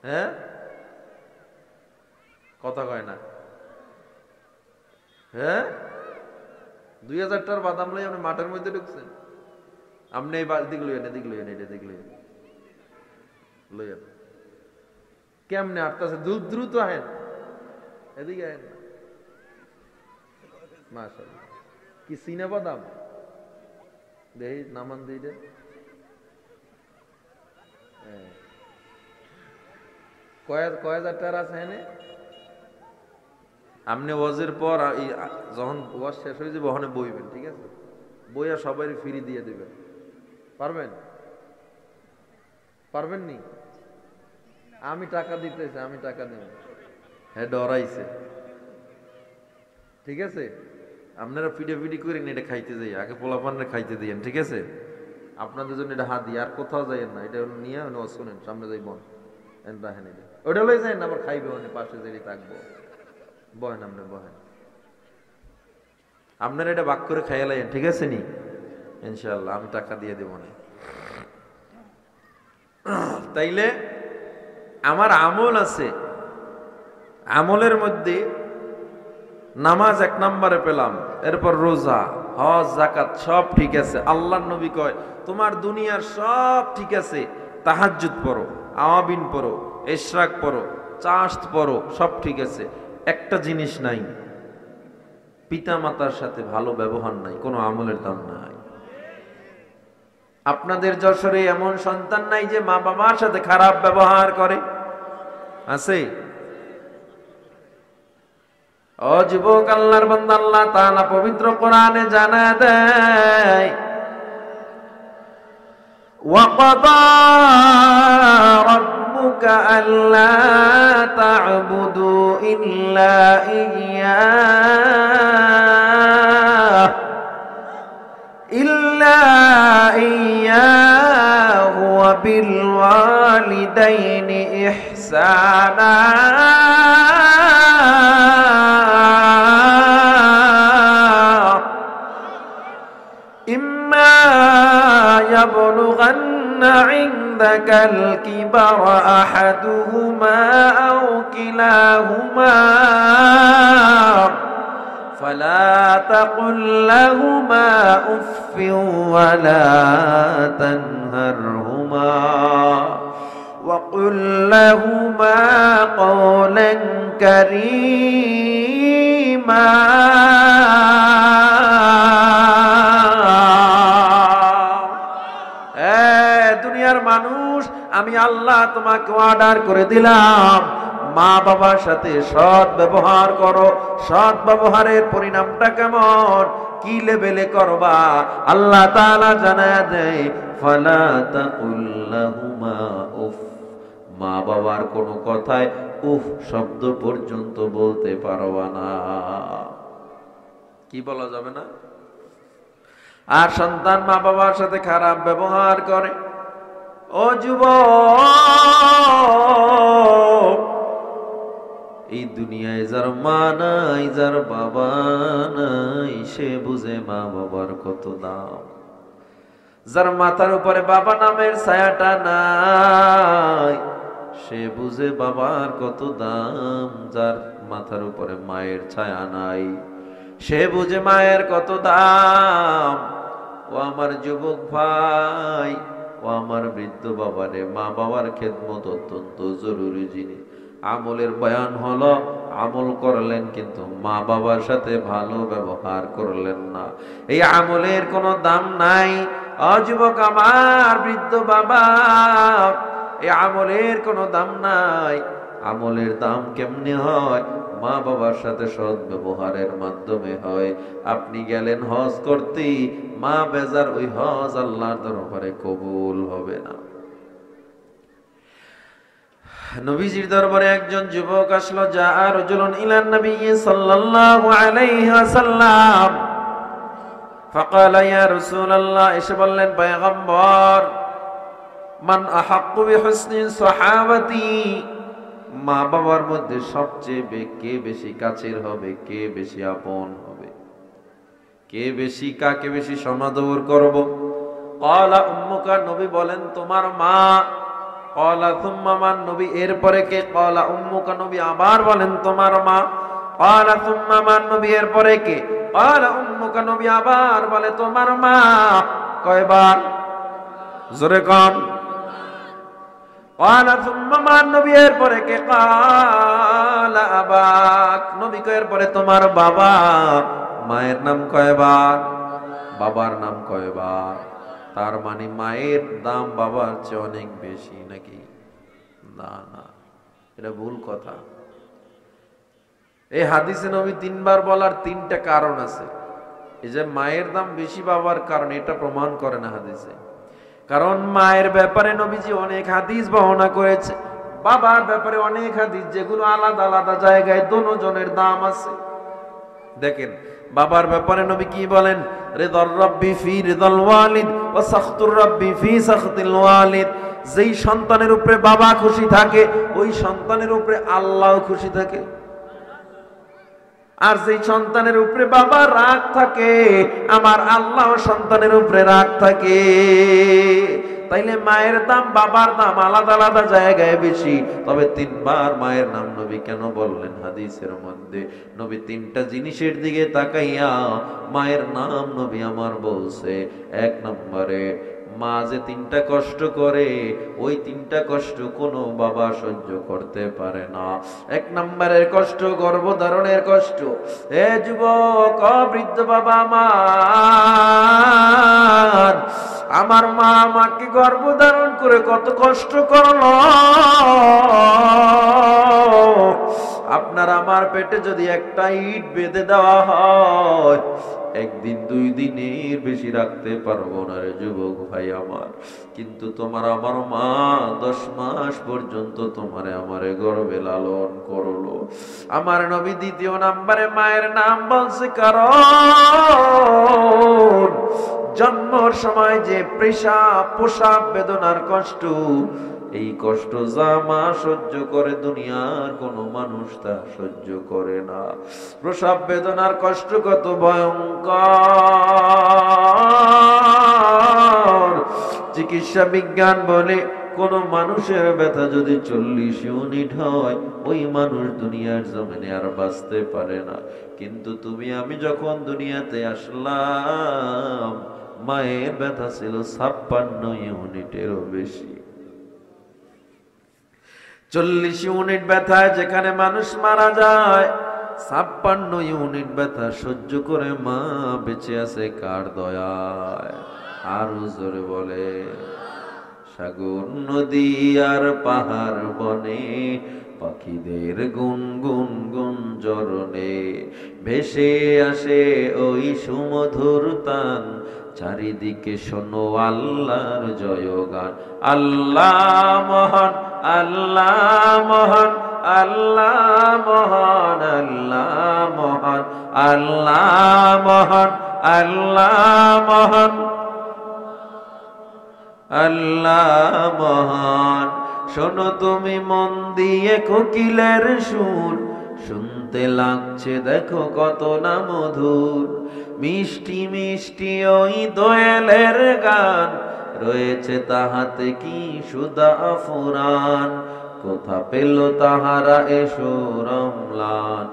হ্যাঁ, কথা কয় না। হ্যাঁ, ২০০০টার বাদাম লই আপনি মাঠের মধ্যে ঢুকছেন। আপনি এই দিক লইয়েন, এদিক লইয়েন, এটা দিক লইয়েন, লইয়েন। কেমনে আটটাছে? দ্রুত আহেন, এদিকে আহেন না। মাশাআল্লাহ, কি সিনে বাদাম দেই, নামান দিই রে। কয় হাজার টাকা আছে এনে? আপনি ওয়াজের পর যখন ওয়াজ শেষ হয়ে যাবে ওখানে বইবেন, ঠিক আছে? বইয়া সবাই ফ্রি দিয়ে দিবেন। পারবেন? পারবেন নি? আমি টাকা দিতেছি, আমি টাকা দেব। হ্যাঁ, ডরাইছে, ঠিক আছে? আপনারা ফিডি করেন, এটা খাইতে যাই, আগে পোলাপানরা খাইতে দিয়েন, ঠিক আছে? আপনাদের জন্য এটা হাত দিয়ে, আর কোথাও যাইয়েন না, এটা নিয়ে শোনেন, সামনে যাই বন রাখেন, এটা ওটা লই যাই না, আবার খাইবে মানে পাশে যেই থাকবো। বহেন, আপনি বহেন, আপনারা এটা ভাগ করে খাইয়া লাইন, ঠিক আছে নি? ইনশাআল্লাহ আমি টাকা দিয়ে দেব না। তাইলে আমার আমল আছে, আমলের মধ্যে নামাজ ১ নম্বরে পেলাম, এরপর রোজা, হজ, যাকাত সব ঠিক আছে। আল্লাহর নবী কয় তোমার দুনিয়ার সব ঠিক আছে, তাহাজ্জুদ পড়ো, আওয়াবিন পড়ো, ইশরাক পড়ো, চাশত পড়ো, সব ঠিক আছে, একটা জিনিস নাই, পিতা মাতার সাথে ভালো ব্যবহার নাই, কোনো আমলের দাম নাই। আপনাদের যশোরে এমন সন্তান নাই যে মা বাবার সাথে খারাপ ব্যবহার করে? আছে? ও যুবক, আল্লাহর বান্দা, আল্লাহ তাআলা পবিত্র কোরআনে জানা দেয়, ওয়াকাদা রাব্বুকা আল্লা তা'বুদু ইল্লা ইয়্যাহু ওয়া বিল ওয়ালিদাইনি ইহসানা يبلغن عندك الكبر أحدهما أو كلاهما فلا تقل لهما أف ولا تنهرهما وقل لهما قولا كريما মানুষ, আমি আল্লাহ তোমাকে অর্ডার করে দিলাম, মা বাবার সাথে সৎ ব্যবহার করো। সৎ ব্যবহারের পরিণামটা কেমন, কি লেভেলে করবা, আল্লাহ তাআলা জানায় দেয়, ফালা তাকুল লাহুমা উফ, মা বাবার কোনো কথায় উফ শব্দ পর্যন্ত বলতে পারবা না। কি বলা যাবে না? আর সন্তান মা বাবার সাথে খারাপ ব্যবহার করে, ও যুবক, এই দুনিয়ায় যার মা নাই, যার বাবা নাই, সে বুঝে মা বাবার কত দাম। যার মাথার উপরে বাবা নামের ছায়াটা নাই, সে বুঝে বাবার কত দাম। যার মাথার উপরে মায়ের ছায়া নাই, সে বুঝে মায়ের কত দাম। ও আমার যুবক ভাই, ও আমার বৃদ্ধ বাবারে, মা বাবার খেদমত অত্যন্ত জরুরি জিনিস। আমলের বয়ান হলো, আমল করলেন কিন্তু মা বাবার সাথে ভালো ব্যবহার করলেন না, এই আমলের কোনো দাম নাই। ও যুবক আমার, বৃদ্ধ বাবা, এই আমলের কোনো দাম নাই। আমলের দাম কেমনে হয়? মা বাবার সাথে সৎ ব্যবহারের মাধ্যমে হয়। আপনি গেলেন হজ করতে, মা বেজার, ওই হজ আল্লাহর দরবারে কবুল হবে না। নবীজির দরবারে একজন যুবক আসলো, যা রাজুলুন ইলান নবী সাল্লাল্লাহু আলাইহি ওয়াসাল্লাম, ফাকালা ইয়া রাসূলুল্লাহ, এসে বললেন পয়গম্বর, মান আহাক্কু বিহুসনি সাহাবাতি, মা বাবার মধ্যে সবচেয়ে কে বেশি কাছের হবে, কে বেশি আপন হবে, কে বেশি, কাকে বেশি সমাদর করব? ক্বালা উম্মুকা, নবী বলেন তোমার মা। ক্বালা সুম্মা মান, নবী এরপরে কে? ক্বালা উম্মুকা, নবী আবার বলেন তোমার মা। ক্বালা সুম্মা মান, নবী এরপরে কে? ক্বালা উম্মুকা, নবী আবার বলে তোমার মা। কয়বার? জোরে কোন? ক্বালা সুম্মা মান, নবী এরপরে কে? ক্বালা আবাক, নবী কয় এরপরে তোমার বাবা। মায়ের নাম কয়বার? বাবার নাম কয়বার? তার মানে মায়ের দাম বাবার চেয়ে অনেক বেশি নাকি? না না, এটা ভুল কথা। এই হাদিসে নবী তিনবার বলার তিনটা কারণ আছে। এই যে মায়ের দাম বেশি বাবার কারণ, এটা প্রমাণ করে না হাদিসে। কারণ মায়ের ব্যাপারে নবীজি অনেক হাদিস বর্ণনা করেছে, বাবার ব্যাপারে অনেক হাদিস, যেগুলো আলাদা আলাদা জায়গায় দুজনের দাম আছে। দেখেন বাবার ব্যাপারে নবী কি বলেন? রিদার রাব্বি ফি রিদাল ওয়ালিদ ওয়া সাখতুর রাব্বি ফি সাখতিল ওয়ালিদ। যেই সন্তানের উপরে বাবা খুশি থাকে, ওই সন্তানের উপরে আল্লাহও খুশি থাকে। আর যেই সন্তানের উপরে বাবা রাগ থাকে, আমার আল্লাহ সন্তানের উপরে রাগ থাকে। তাইলে মায়ের দাম বাবার দাম আলাদা আলাদা জায়গায় বেশি। তবে তিনবার মায়ের নাম নবী কেন বললেন? হাদিসের মধ্যে নবী তিনটা জিনিসের দিকে তাকাইয়া মায়ের নাম নবী আমার বলছে। এক নম্বরে, মা যে তিনটা কষ্ট করে, ওই তিনটা কষ্ট কোনো বাবা সহ্য করতে পারে না। এক নম্বরের কষ্ট গর্ভধারণের কষ্ট। এ যুবক, বৃদ্ধ বাবা আমার মা আমাকে গর্ভধারণ করে কত কষ্ট করলো। আপনার আমার পেটে যদি একটা ইট বেঁধে দেওয়া হয়, একদিন দুই দিনের বেশি রাখতে পারবো না রে যুবক ভাই আমার। কিন্তু তোমার আমার মা 10 মাস পর্যন্ত তোমারে আমারে গর্ভে লালন করলো। আমার নবী দ্বিতীয় নম্বরে মায়ের নাম বলছে, কারণ জন্মের সময় যে প্রসব বেদনার কষ্ট, এই কষ্ট যা মা সহ্য করে, দুনিয়ার কোনো মানুষ তা সহ্য করে না। প্রসব বেদনার কষ্ট কত ভয়ঙ্কর! চিকিৎসা বিজ্ঞান বলে, কোন মানুষের ব্যথা যদি 40 ইউনিট হয়, ওই মানুষ দুনিয়ার জমিনে আর বাঁচতে পারে না। কিন্তু তুমি আমি যখন দুনিয়াতে আসলাম, মায়ের ব্যথা ছিল 56 ইউনিটেরও বেশি। 40 ইউনিট ব্যথায় যেখানে মানুষ মারা যায়, 56 ইউনিট ব্যথা সহ্য করে মা বেঁচে আছে কার দয়ায়? আরো জোরে বলে, সাগর নদী আর পাহাড় বনে, পাখিদের গুনগুন গুঞ্জরণে ভেসে আসে ওই সুমধুর তান। চারিদিকে শোনো আল্লাহর জয়গান। আল্লাহ মহান, আল্লাহ মহান, আল্লাহ মহান, আল্লাহ মহান। মহান, আল্লাহ মহান, আল্লাহ মহান, আল্লাহ মহান। শোনো তুমি মন দিয়ে কোকিলের সুর, শুনতে লাগছে দেখো কত না মধুর। মিষ্টি মিষ্টি ওই দোয়েলের গান, রয়েছে তাহাতে কি সুধা ফুরান। কোথা পেল তাহারা এসো রমলান,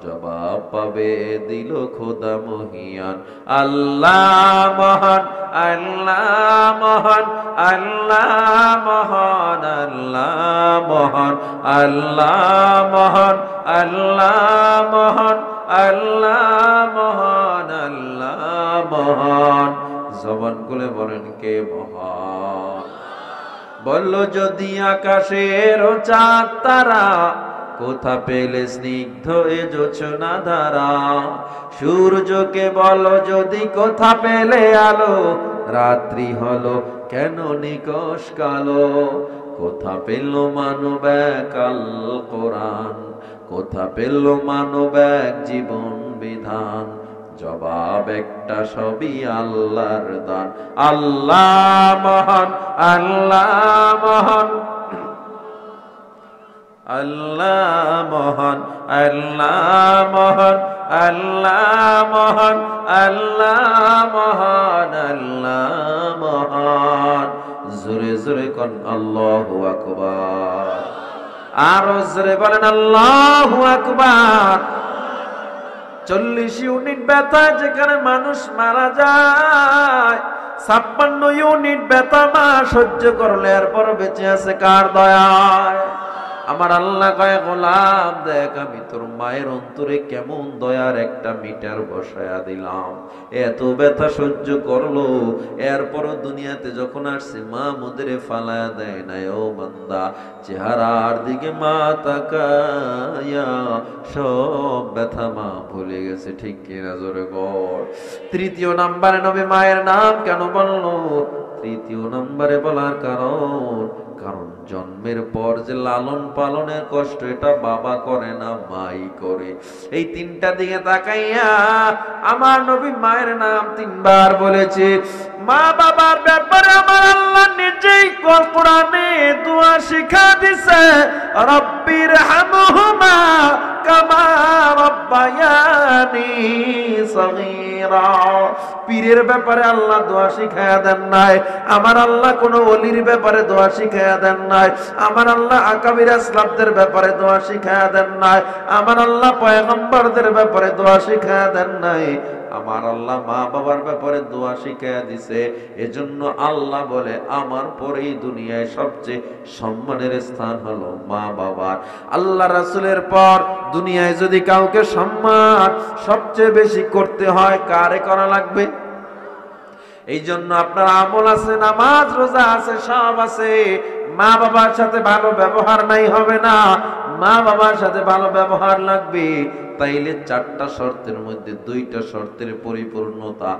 জবাব পাবে দিল খোদা মহিয়ান। আল্লাহ মহান, আল্লাহ মহান, আল্লাহ মহান, আল্লাহ মহান, আল্লাহ মহান, আল্লাহ মহান, আল্লাহ মহান, আল্লাহ মহান। জবান খুলে বলেন কে মহান? বললো যদি আকাশের চাঁদ তারা, কোথা পেলে স্নিগ্ধ এ জোছনা ধারা। সূর্যকে বলো যদি কোথা পেলে আলো, রাত্রি হলো কেন নিকষ কালো। কোথা পেল মানব এক আল কোরআন, কোথা পেল মানব এক জীবন বিধান। জবাব একটা সবই আল্লাহর দান। আল্লাহ মহান, আল্লাহ মহান, আল্লাহ মহান, আল্লাহ মহান, আল্লাহ মহান, আল্লাহ মহান, আল্লাহ মহান। জোরে জোরে কোন আল্লাহু আকবার। আরো জোরে বলেন আল্লাহু আকবার। 40 ইউনিট ব্যথা যেখানে মানুষ মারা যায়, 56 ইউনিট ব্যথা মা সহ্য করলে এরপর বেঁচে আছে কার দয়ায়? আমার আল্লাহ কয় গোলাম দেখ আমি তোর মায়ের অন্তরে কেমন দয়ার একটা মিটার বসায়া দিলাম। এত ব্যথা সহ্য করলো, এরপরও দুনিয়াতে যখন আসছে মা মুদরে ফালায়া দেয় না। ও বান্দা, চেহারার দিকে মা তাকায়া সব ব্যথা মা ভুলে গেছে। ঠিক কিনা জোরে বল। 3য় নম্বরে নবী মায়ের নাম কেন বললো? 3য় নম্বরে বলার কারণ জন্মের পর যে লালন পালনের কষ্ট এটা বাবা করে না, মাই করে। এই 3টা দিকে তাকাইয়া আমার নবী মায়ের নাম 3 বার বলেছে। মা বাবার ব্যাপারে আমার আল্লাহ নিজেই কোরআনে দোয়া শিখা দিছে, রব্বির হামহুমা কামা রব্বায়ানি সগীরা। পীরের ব্যাপারে আল্লাহ দোয়া শিখায়া দেন নাই, আমার আল্লাহ কোন ওলির ব্যাপারে দোয়া শিখায়া দেন নাই, আমার আল্লাহ আকাবির আসলাফদের ব্যাপারে দোয়া শিখায়া দেন নাই, আমার আল্লাহ পয়গম্বরদের ব্যাপারে দোয়া শিখায়া দেন নাই, আমার আল্লাহ মা বাবার ব্যাপারে দোয়া শিখায়া দিছে। এজন্য আল্লাহ বলে আমার পরেই দুনিয়ায় সবচেয়ে সম্মানের স্থান হলো মা বাবার। আল্লাহ রাসূলের পর দুনিয়ায় যদি কাউকে সম্মান সবচেয়ে বেশি করতে হয়, কারে করা লাগবে? এই জন্য আপনার আমল আছে, নামাজ রোজা আছে, সব আছে, মা বাবার সাথে ভালো ব্যবহার নাই হবে না, মা বাবার সাথে ভালো ব্যবহার লাগবে। তাইলে 4টা শর্তের মধ্যে 2টা শর্তের পরিপূর্ণতা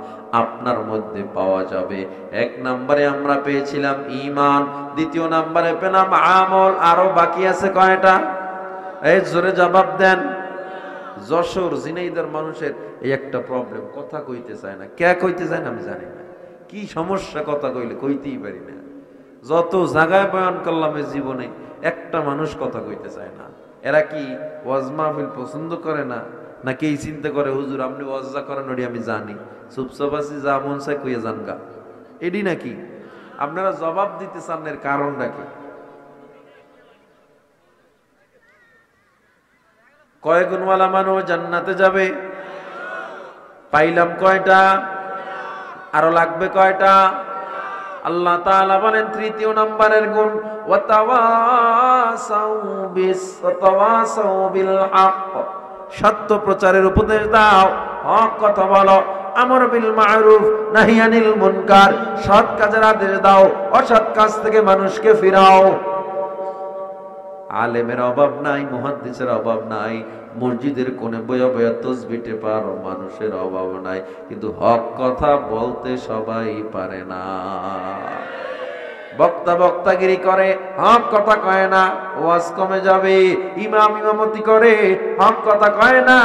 আপনার মধ্যে পাওয়া যাবে। 1 নম্বরে আমরা পেয়েছিলাম ঈমান, 2য় নম্বরে পেলাম আমল, আরো বাকি আছে কয়টা? এই জোরে জবাব দেন। যশোর ঝিনাইদহের মানুষের এই একটা প্রবলেম, কথা কইতে চায় না। কে কইতে চায় না আমি জানি না, কি সমস্যা, কথা কইলে কইতেই পারি না। যত জায়গায় বয়ান করলাম এই জীবনে, একটা মানুষ কথা কইতে চায় না। এরা কি ওয়াজ মাহফিল পছন্দ করে না, নাকি এই চিন্তা করে হুজুর আপনি ওয়াজা করেন ওটি আমি জানি, চুপচাপ আছি, যা মন চায় কইয়া যান গা, এডি নাকি? আপনারা জবাব দিতে চান এর কারণটা কি? কয় গুণওয়ালা মানুষ জান্নাতে যাবে? পাইলাম কয়টা? আরো লাগবে কয়টা? আল্লাহ তাআলা বলেন 3য় নম্বরের গুণ, ওয়াতাওয়াসাউ বিল হক, সত্য প্রচারের উপদেশ দাও, হক কথা বলো, আমর বিল মারুফ নাহি আনিল মুনকার, সৎ কাজের আদেশ দাও, অসৎ কাজ থেকে মানুষকে ফিরাও। আলেমের অভাব নাই, মুহাদ্দিসের অভাব নাই, মসজিদের কোণে বয়া বয়া তাসবিহ টেপার মানুষের অভাব নাই, কিন্তু হক কথা বলতে সবাই পারে না। বক্তা বক্তাগিরি করে, হক কথা কয় না। ওয়াজ কমে যাবে। ইমাম ইমামতি করে হক কথা কয় না,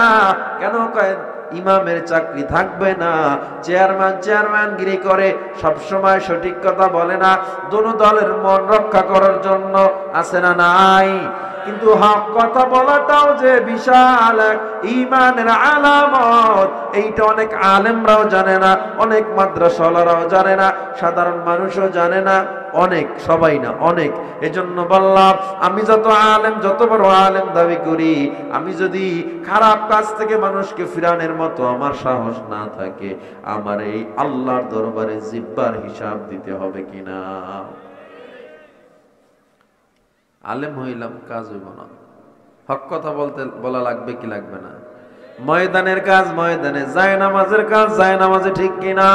কেন কয়? ইমামের চাকরি থাকবে না। চেয়ারম্যানগিরি করে, সব সময় সঠিক কথা বলে না, দোনো দলের মন রক্ষা করার জন্য, আছে না নাই? কিন্তু হক কথা বলাটাও যে বিশাল এক ঈমানের আলামত, এইটা অনেক আলেমরাও জানে না, অনেক মাদ্রাসাওয়ালারাও জানে না, সাধারণ মানুষও জানে না, অনেক, সবাই না, অনেক। এজন্য বললাম, আমি যত আলেম, যত বড় আলেম দাবি করি, আমি যদি খারাপ কাজ থেকে মানুষকে ফিরানোর মতো আমার সাহস না থাকে, আমার এই আল্লাহর দরবারে জিব্বার হিসাব দিতে হবে কিনা? আলেম হইলাম, কাজ হইব না। হক কথা বলা লাগবে কি লাগবে না? ময়দানের কাজ ময়দানে, জায়নামাজের কাজ জায়নামাজে, ঠিক কিনা?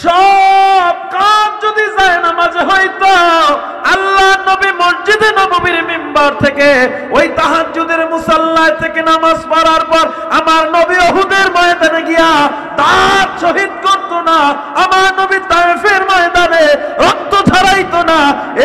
সব কাজ যদি জায়নামাজে হইতো, আল্লাহ নবী মসজিদে নববীর মিম্বার থেকে ওই তাহাজ্জুদের মুসাল্লায় থেকে নামাজ পড়ার পর আমার নবী উহুদের ময়দানে গিয়া দাঁত শহীদ করতো না, আমার নবী তায়েফের ময়দানে রক্ত ঝরাইতো না।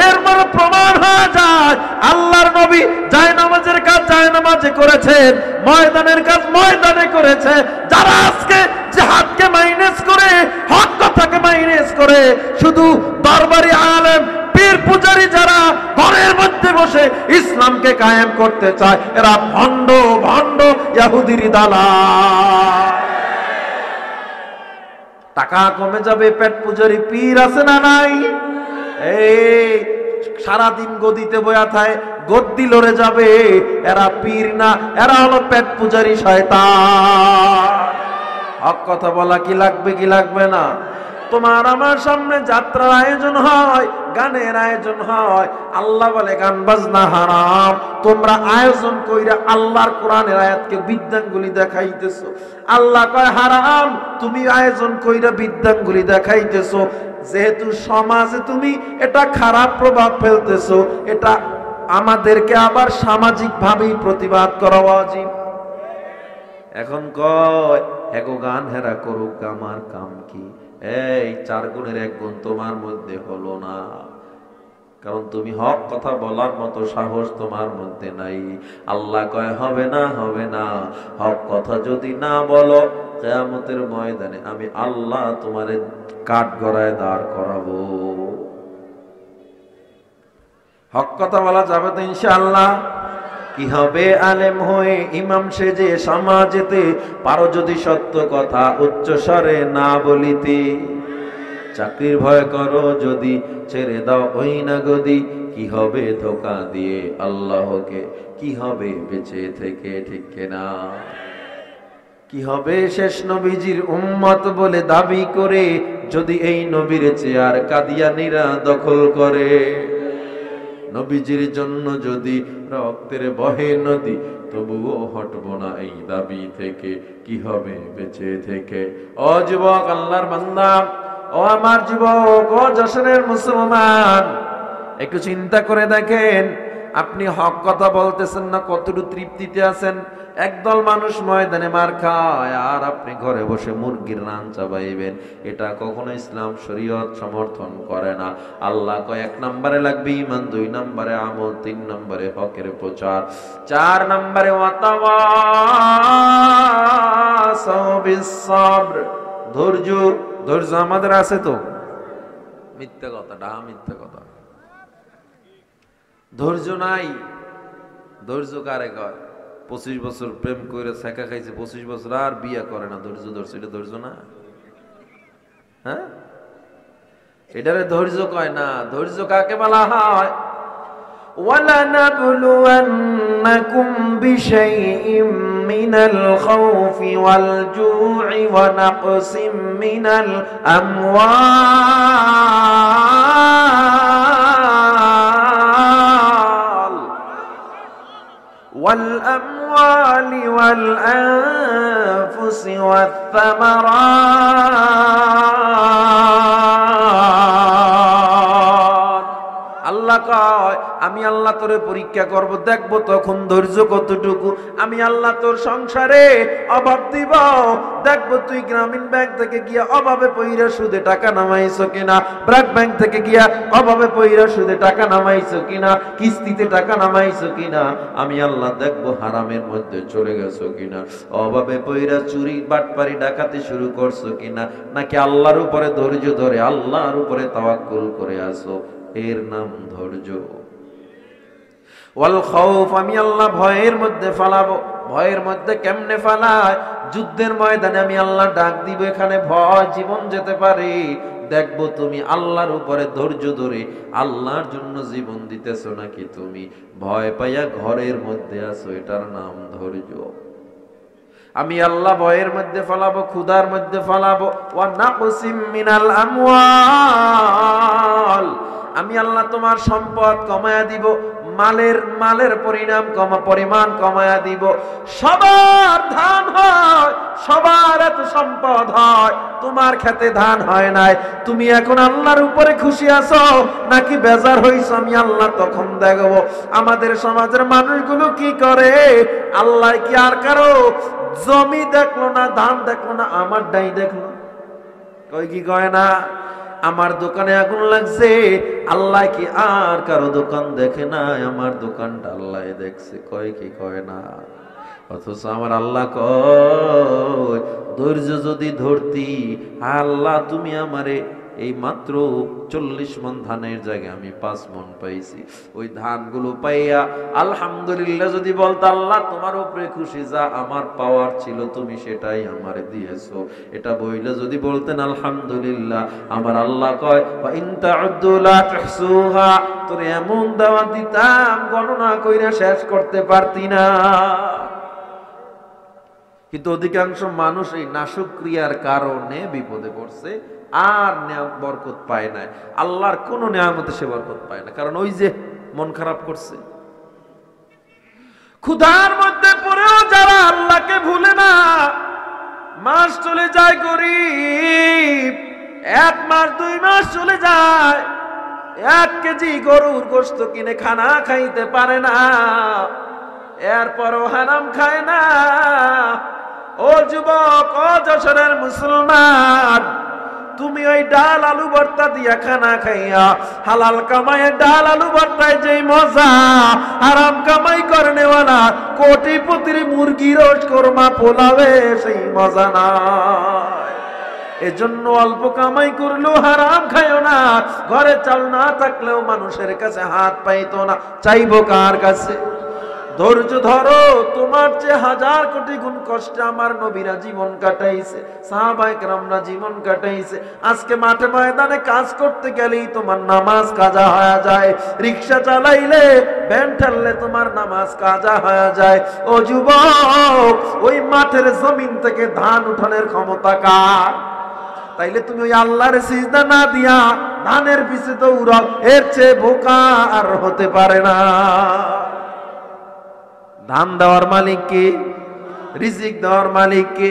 এর মানে প্রমাণ হয়ে যায় আল্লাহর নবী জায়নামাজের কাজ জায়নামাজে করেছেন, ময়দানের কাজ ময়দানে করেছে। যারা আজকে জিহাদকে মাইনাস করে, হক কথাকে মাইনাস করে, শুধু দরবারি আলেম পীর পূজারি যারা ঘরের মধ্যে বসে ইসলামকে কায়েম করতে চায়, এরা ভণ্ড ভণ্ড ইহুদির দালাল। টাকা কমে যাবে, পেট পূজারি পীর আছে না নাই? এই সারাদিন গদিতে বয়া থাকে, গদ্দি লড়ে যাবে, এরা পীর না, এরা হলো পেট পূজারি শয়তান। হক কথা বলা কি লাগবে কি লাগবে না? তোমার আমার সামনে যাত্রার আয়োজন হয়, গানের আয়োজন হয়, আল্লাহ বলে গান বাজনা হারাম, তোমরা আয়োজন কইরা আল্লাহর কোরআনের আয়াতকে বিদ্যাঙ্গুলি দেখাইতেছো। আল্লাহ কয় হারাম, তুমি আয়োজন কইরা বিদ্যাঙ্গুলি দেখাইতেছো। যেহেতু সমাজে তুমি এটা খারাপ প্রভাব ফেলতেছো, এটা আমাদেরকে আবার সামাজিক ভাবেই প্রতিবাদ করা উচিত। এখন কয় এগো গান হেরা করুক, আমার কাম কি? এই 4 গুণের 1 গুণ তোমার মধ্যে হলো না, কারণ তুমি হক কথা বলার মতো সাহস তোমার মধ্যে নাই। আল্লাহ কয় হবে না, হবে না। হক কথা যদি না বলো, কিয়ামতের ময়দানে আমি আল্লাহ তোমারে কাঠগড়ায় দাঁড় করাবো। হক কথা বলা যাবে তো ইনশাআল্লাহ। কি হবে আলেম হয়ে ইমাম সেজে সমাজেতে, পারো যদি সত্য কথা উচ্চ স্বরে না বলিতে। চাকরির ভয় করো যদি, ছেড়ে দাও ওই না গদি। কি হবে ধোকা দিয়ে আল্লাহকে, কি হবে বেঁচে থেকে, ঠিক কিনা? কি হবে শেষ নবীজির উম্মত বলে দাবি করে, যদি এই নবীর চেয়ার কাদিয়ানীরা দখল করে। নবীজির জন্য যদি রক্তের বহে নদী, তবুও হটব না এই দাবি থেকে। কি হবে বেঁচে থেকে? ও যুবক, আল্লাহর বান্দা, ও আমার যুবক, ও যশোরের মুসলমান, একটু চিন্তা করে দেখেন, আপনি হক কথা বলতেছেন না, কতটুকু তৃপ্তিতে আছেন? একদল মানুষ ময়দানে মার খায়, আর আপনি ঘরে বসে মুরগির রান চাবাইবেন। এটা কখনো ইসলাম শরীয়ত সমর্থন করে না। আল্লাহ কয় 1 নম্বরে লাগবে ঈমান, 2 নম্বরে আমল, 3 নম্বরে হকের প্রচার, 4 নম্বরে ওয়াতাওয়াসাউ বিস-সাবর, ধৈর্য। ধৈর্য আমাদের আছে তো? মিথ্যা কথা, ডাহা মিথ্যা কথা। ধৈর্য নাই। ধৈর্য কারে কয়? 25 বছর প্রেম করে শেখা খাইছে, 25 বছর আর বিয়ে করে না, ধৈর্য ধরছে, এটা ধৈর্য না? হ্যাঁ, এটারে ধৈর্য কয় না। ধৈর্য কাকে বলা হয়? وَلَنَبْلُوَنَّكُمْ بِشَيْءٍ مِّنَ الْخَوْفِ وَالْجُوعِ وَنَقْصٍ مِّنَ الْأَمْوَالِ وَالْأَنفُسِ وَالثَّمَرَاتِ। আল্লাহ কয় আমি আমি আল্লাহ তোরে পরীক্ষা করব, দেখব তখন ধৈর্য কতটুকু। আমি আল্লাহ তোর সংসারে অভাব দিব, দেখব তুই গ্রামীণ ব্যাংক থেকে গিয়া অভাবে পইরা সুদে টাকা নামাইছো কিনা, ব্র্যাক ব্যাংক থেকে গিয়া অভাবে পইরা সুদে টাকা নামাইছো কিনা, কিস্তিতে টাকা নামাইছো কিনা। আমি আল্লাহ দেখব হারামের মধ্যে চলে গেছো কিনা, অভাবে পইরা চুরি বাটপারি ডাকাতি শুরু করছো কিনা, নাকি আল্লাহর উপরে ধৈর্য ধরে আল্লাহর উপরে তাওয়াক্কুল করে আসো। এর নাম ধৈর্য। ওয়াল খাউফ, আমি আল্লাহ ভয়ের মধ্যে ফালাবো। ভয়ের মধ্যে কেমনে ফালায়? যুদ্ধের ময়দানে আমি আল্লাহ ডাক দিব, এখানে ভয়, জীবন যেতে পারে, দেখবো তুমি আল্লাহর উপরে ধৈর্য ধরে আল্লাহর জন্য জীবন দিতেছো নাকি তুমি ভয় পাইয়া ঘরের মধ্যে আছো। এটার নাম ধৈর্য। আমি আল্লাহ ভয়ের মধ্যে ফালাবো, ক্ষুধার মধ্যে ফালাবো। ওয়া নাকসিম মিনাল আমওয়াল, আমি আল্লাহ তোমার সম্পদ কমায়া দিব, মালের পরিমাণ কমায়া দিব। সবার ধান হয়, সবার এত সম্পদ হয়, তোমার খেতে ধান হয় নাই। তুমি এখন আল্লাহর উপরে খুশি আছো নাকি বেজার হইছো? আমি আল্লাহ তখন দেখবো। আমাদের সমাজের মানুষগুলো কি করে? আল্লাহ কি আর কারো জমি দেখলো না, ধান দেখলো না, আমারটাই দেখলো? কই কি কয় না? আমার দোকানে আগুন লাগছে, আল্লাহ কি আর কারো দোকান দেখে না? আমার দোকানটা আল্লাহ দেখছে। কয় কি কয় না? অথচ আমার আল্লাহ কয়, ধৈর্য যদি ধরতি, আল্লাহ তুমি আমারে এই মাত্র 40 মণ ধানের জায়গায় আমি 5 মণ পাইছি। ওই ধানগুলো পাইয়া আলহামদুলিল্লাহ যদি বলতো, আল্লাহ তোমার উপরে খুশি, যা আমার পাওয়ার ছিল তুমি সেটাই আমারে দিয়েছো, এটা বইলে যদি বলতেন আলহামদুলিল্লাহ, আমার আল্লাহ কয় ওয়া ইন তাউদ্দু লা তুহসুহা, তোরে এমন দাওয়াত দিতাম গণনা কইরা শেষ করতে পারতি না। কিন্তু অধিকাংশ মানুষ এই নাশুকরিয়ার কারণে বিপদে পড়ছে, আর বরকত পায় না। আল্লাহর কোন নিয়ামতে সে বরকত পায় না, কারণ ওই যে মন খারাপ করছে। ক্ষুধার মধ্যে পড়েও যারা আল্লাহকে ভুলে না, মাস চলে যায় গরিব, 1 মাস 2 মাস চলে যায়, 1 কেজি গরুর গোশত কিনে খানা খাইতে পারে না, এরপরও হারাম খায় না। ও যুবক, ও যশোরের মুসলমান, তুমি ওই ডাল আলু ভর্তা দিয়া খানা খাইয়া হালাল কামাইয়ে ডাল আলু ভর্তায় যেই মজা, হারাম কামাই করনেওয়ালা কোটিপতির মুরগি রোজ কোরমা পোলাবে সেই মজা নাই। এজন্য অল্প কামাই করলেও হারাম খাইও না। ঘরে চাল না থাকলেও মানুষের কাছে হাত পাইতো না, চাইবো কার কাছে? ধৈর্য ধরো, তোমার চেয়ে 1000 কোটি গুণ কষ্টে আমার নবীরা জীবন কাটাইছে, সাহাবায়ে কেরামরা জীবন কাটাইছে। আজকে মাঠে ময়দানে কাজ করতে গেলেই তোমার নামাজ কাজা হয়ে যায়, রিকশা চালাইলে ভ্যান ঠেললে তোমার নামাজ কাজা হয়ে যায়। ও যুবক, ওই মাঠের জমিন থেকে ধান উঠানোর ক্ষমতা কার? তাইলে তুমি ওই আল্লাহর সিজদা না দিয়া ধানের পিছে দৌড়াও, এর চেয়ে বোকা আর হতে পারে না। ধান দেওয়ার মালিক কে? রিজিক দেওয়ার মালিক কে?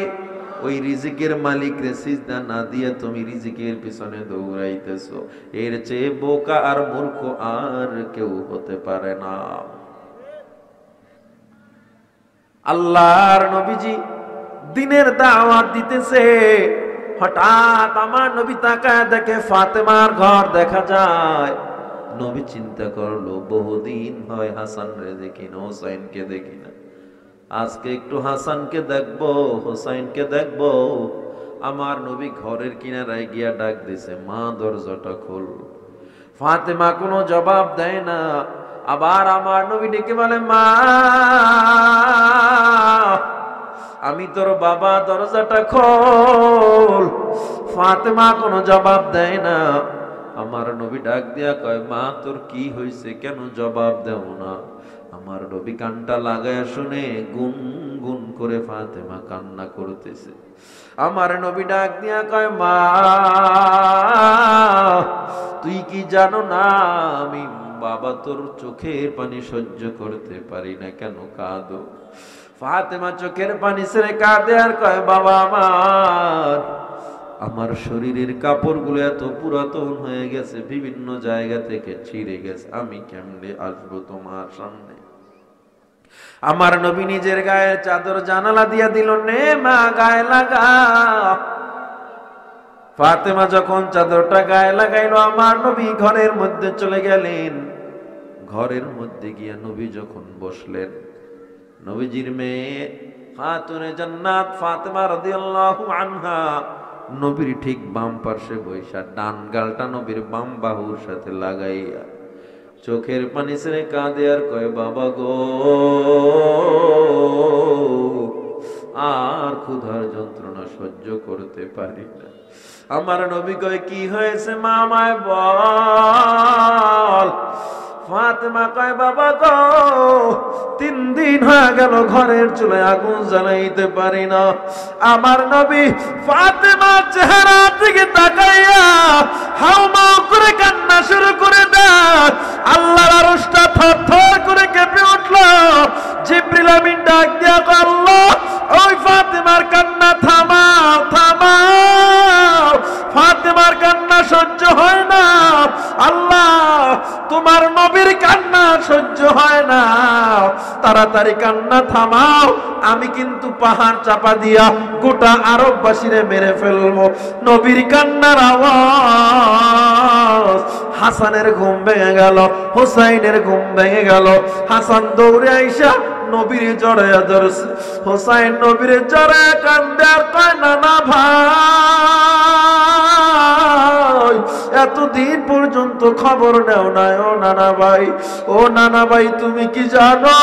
ওই রিজিকের মালিক রে সিজদা না দিয়ে তুমি রিজিকের পিছনে দৌড়াইতেছো, এর চেয়ে বোকা আর মূর্খ আর কেউ হতে পারে না। আল্লাহর নবীজি দিনের দাওয়াত দিতেছে, হঠাৎ আমার নবী তাকায় দেখে ফাতেমার ঘর দেখা যায়। নবী চিন্তা করলো, বহুদিন হয় হাসান রে দেখি না, হোসাইনকে দেখি না, আজকে একটু হাসানকে দেখবো, হোসাইনকে দেখবো। আমার নবী ঘরের কিনারায় গিয়া ডাক দিছে, মা দরজাটা খোল। ফাতেমা কোনো জবাব দেয় না। আবার আমার নবী ডেকে বলে, মা আমি তোর বাবা, দরজাটা খোল। ফাতেমা কোনো জবাব দেয় না। আমার নবী ডাক দিয়া কয়, মা তোর কি হয়েছে, কেন জবাব দেও না? আমার নবী কানটা লাগায় শুনে গুন গুন করে ফাতেমা কান্না করতেছে। আমার নবী ডাক দিয়া কয়, মা তুই কি জানো না আমি বাবা তোর চোখের পানি সহ্য করতে পারি না, কেন কাঁদো? ফাতেমা চোখের পানি ছেড়ে কাঁদে আর কয়, বাবা আমার আমার শরীরের কাপড়গুলো এত পুরাতন হয়ে গেছে, বিভিন্ন জায়গা থেকে ছিঁড়ে গেছে, আমি কেমনে আসবো তোমার সামনে? আমার নবী নিজের গায়ের চাদর জানালা দিয়া দিল, নে মা গায়ে লাগা। ফাতেমা যখন চাদরটা গায়ে লাগাইলো, আমার নবী ঘরের মধ্যে চলে গেলেন। ঘরের মধ্যে গিয়া নবী যখন বসলেন, নবীজির মেয়ে খাতুনে জান্নাত ফাতেমা রাদিয়াল্লাহু আনহা নবীর ঠিক বাম পার্শ্বে বৈশা, ডান গালটা নবীর বাম বাহুর সাথে লাগাইয়া চোখের পানি ছেড়ে কাঁদে আর কয়, বাবা গো, আর ক্ষুধার যন্ত্রণা সহ্য করতে পারি না। আমার নবী কয়, কি হয়েছে মা, আমায় বল। ফাতেমা কয়, বাবা গো, 3 দিন হয়ে গেল ঘরের চুলায় আগুন জ্বালাইতে পারি না। আমার নবী ফাতেমার চেহারা দিকে তাকাইয়া হাউমাউ করে কান্না শুরু করে দেন। আল্লাহর আরশটা থরথর করে কেঁপে উঠল। জিবরিল আমিন ডাক দিয়া কয়, আল্লাহ, ওই ফাতেমার কান্না থামাও, থামাও। ফাতেমার কান্না সহ্য হয় না। আল্লাহ, তোমার নবীর কান্না সহ্য হয় না, তাড়াতাড়ি কান্না থামাও, আমি কিন্তু পাহাড় চাপা দিয়া গোটা আরববাসীরে মেরে ফেলবো। নবীর কান্নার আওয়াজ, হাসানের ঘুম ভেঙে গেল, হোসাইনের ঘুম ভেঙে গেল। হাসান দৌড়ে আইসা নবীর জড়াইয়া ধরছে। হোসাইন নবীর জড়াইয়া কান্দে আর কয়, নানা ভাই, এতদিন পর্যন্ত খবর নেও নাই। ও নানা ভাই, ও নানা ভাই, তুমি কি জানো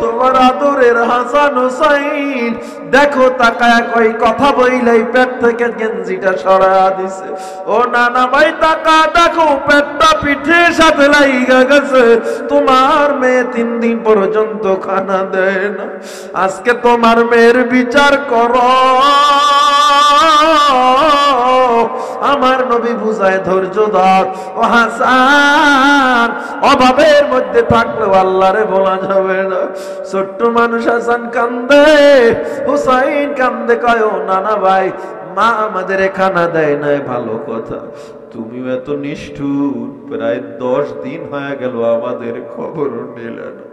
তোমার আদরের হাসান হোসাইন দেখো তাকায়া কই কথা বইলাই পেট থেকে গেঞ্জিটা সরায়া দিছে। ও নানা ভাই, তাকা দেখো পেটটা পিঠের সাথে লাইগা গেছে। তোমার মেয়ে 3 দিন পর্যন্ত খানা দেয় না। আজকে তোমার মেয়ের বিচার করো। আমার নবী বুঝায়, ধৈর্য ধর। ও হাসান, অভাবের মধ্যে থাকলেও আল্লাহরে বলা যাবে না। ছোট্ট মানুষ হাসান কান্দে, হুসাইন কান্দে, কয়, ও নানা ভাই, মা আমাদের খানা দেয় নাই, ভালো কথা, তুমিও এত নিষ্ঠুর, প্রায় 10 দিন হয়ে গেল আমাদের খবরও নিলে না।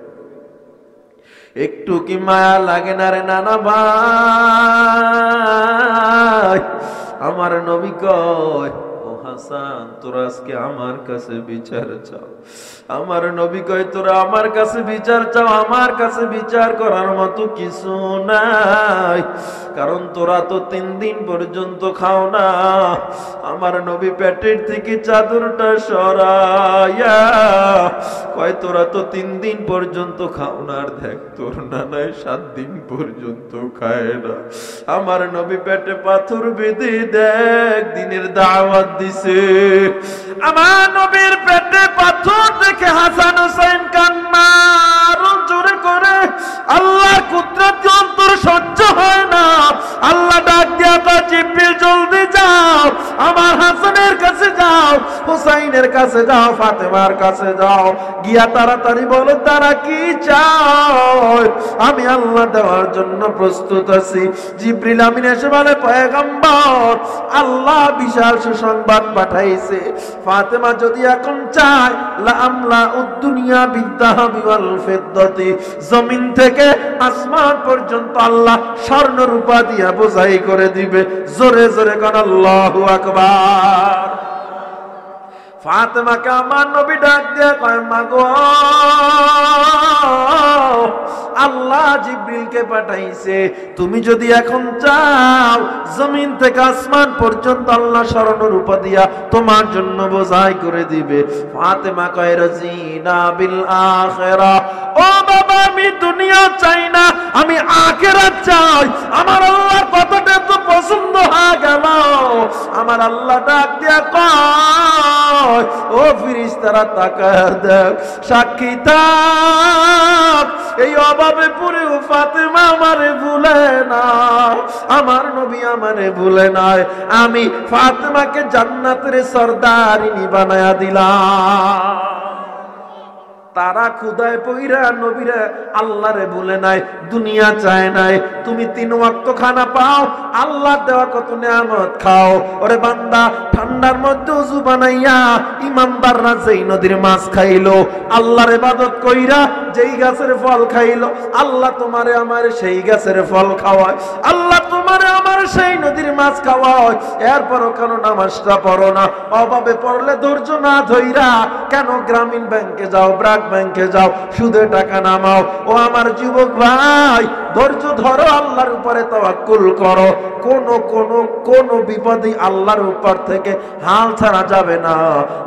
একটু কি মায়া লাগে না রে নানা ভাই? আমার নবী কয়, ও হাসান, তোরা আজকে আমার কাছে বিচার চাও। আমার নবী কয়, তোরা আমার কাছে বিচার চাও, আমার কাছে বিচার করার মতো কিছু নাই, কারণ তোরা তো 3 দিন পর্যন্ত খাও না। আমার নবী পেটের থেকে চাদরটা সরাইয়া কয়, তোরা তো 3 দিন পর্যন্ত খাও না, আর দেখ তোর নানায় 7 দিন পর্যন্ত খায় না। আমার নবী পেটে পাথর বেঁধে দেখ দিনের দাওয়াত দিছে। আমার নবীর পেটে পাথর দেখে হাসান হোসেন কান্না জোরে করে, আল্লাহর কুদরত অন্তর সহ্য হয় না। আল্লাহ ডাক দিয়া কয়, জিবরিল জলদি যাও, আমার হাসানের কাছে যাও, হুসাইনের কাছে যাও, ফাতেমার কাছে যাও, গিয়া তাড়াতাড়ি বলো তারা কি চায়, আমি আল্লাহ দেওয়ার জন্য প্রস্তুত আছি। জিবরিল আমিন এসে বলে, পয়গম্বর, আল্লাহ বিশাল সুসংবাদ পাঠাইছে। ফাতেমা যদি এখন চায়, লা আমলা উদ-দুনিয়া বিদ-দাহাবি ওয়াল ফিদ্দাতি, জমিন থেকে আসমান পর্যন্ত আল্লাহ স্বর্ণ রূপা দিয়া বোঝাই করে দিবে। জোরে জোরে কোন আল্লাহু আকবার। ফাতেমাকে আমার নবী ডাক দিয়া কয়, মাগো, আল্লাহ জিবরিলকে পাঠাইছে, তুমি যদি এখন চাও, জমিন থেকে আসমান পর্যন্ত আল্লাহ স্বর্ণ রূপা দিয়া তোমার জন্য বোঝাই করে দিবে। ফাতেমা কয়, রাজিনা বিল আখিরা, ও বাবা, আমি দুনিয়া চাই না, আমি আখিরাত চাই। আমার আল্লাহর কথাটা তো পছন্দ হয়ে গেল। আমার আল্লাহ ডাক দিয়া কয়, ও ফেরেশতারা তাকায় দেখ, সাক্ষী থাক, এই অভাবে পুরে ফাতেমা আমারে ভুলে না, আমার নবী আমারে ভুলে নাই। আমি ফাতেমাকে জান্নাতের সরদারিনী বানায়া দিলাম। তারা ক্ষুধায় পইরা নবীরা আল্লাহরে বলে নাই, দুনিয়া চায় নাই, তুমি 3 ওয়াক্ত খানা পাও, আল্লাহর দেওয়া কত নিয়ামত খাও। ওরে বান্দা, ঠান্ডার মধ্যে ওযু বানাইয়া ইমানদাররা যেই নদীর মাছ খাইলো, আল্লাহর ইবাদত কইরা যেই গাছের ফল খাইলো, আল্লাহ তোমারে আমারে সেই গাছের ফল খাওয়ায়, আল্লাহ তোমারে আমারে সেই নদীর মাছ খাওয়ায়। এরপরও কেন নামাজটা পড়ো না? অভাবে পড়লে ধৈর্য না ধইরা কেন গ্রামীণ ব্যাংকে যাও, ব্র্যাক ব্যাংকে যাও, সুদে টাকা নামাও? ও আমার যুবক ভাই, ধৈর্য ধরো, আল্লাহর উপরে তাওয়াক্কুল করো। কোন বিপদে আল্লাহর উপর থেকে হাল ছাড়া যাবে না।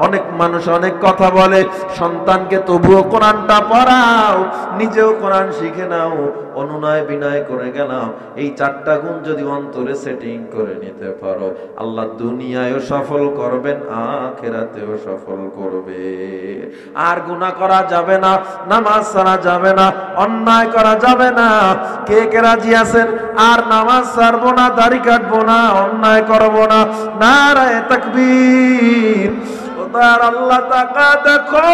অনেক মানুষ অনেক কথা বলে, সন্তানকে তবুও কোরআনটা পড়াও, নিজেও কোরআন শিখে নাও, অনুনয় বিনয় করে গেলাম। এই 4টা গুণ যদি অন্তরে সেটিং করে নিতে পারো, আল্লাহ দুনিয়ায়ও সফল করবেন, আখিরাতেও সফল করবে। আর গুনাহ করা যাবে না, নামাজ ছাড়া যাবে না, অন্যায় করা যাবে না। কে কে রাজি আছেন? আর নামাজ ছাড়বো না, দাড়ি কাটবো না, অন্যায় করবো না। নারায়ে তাকবীর। ও তার আল্লাহ তাকা দেখো,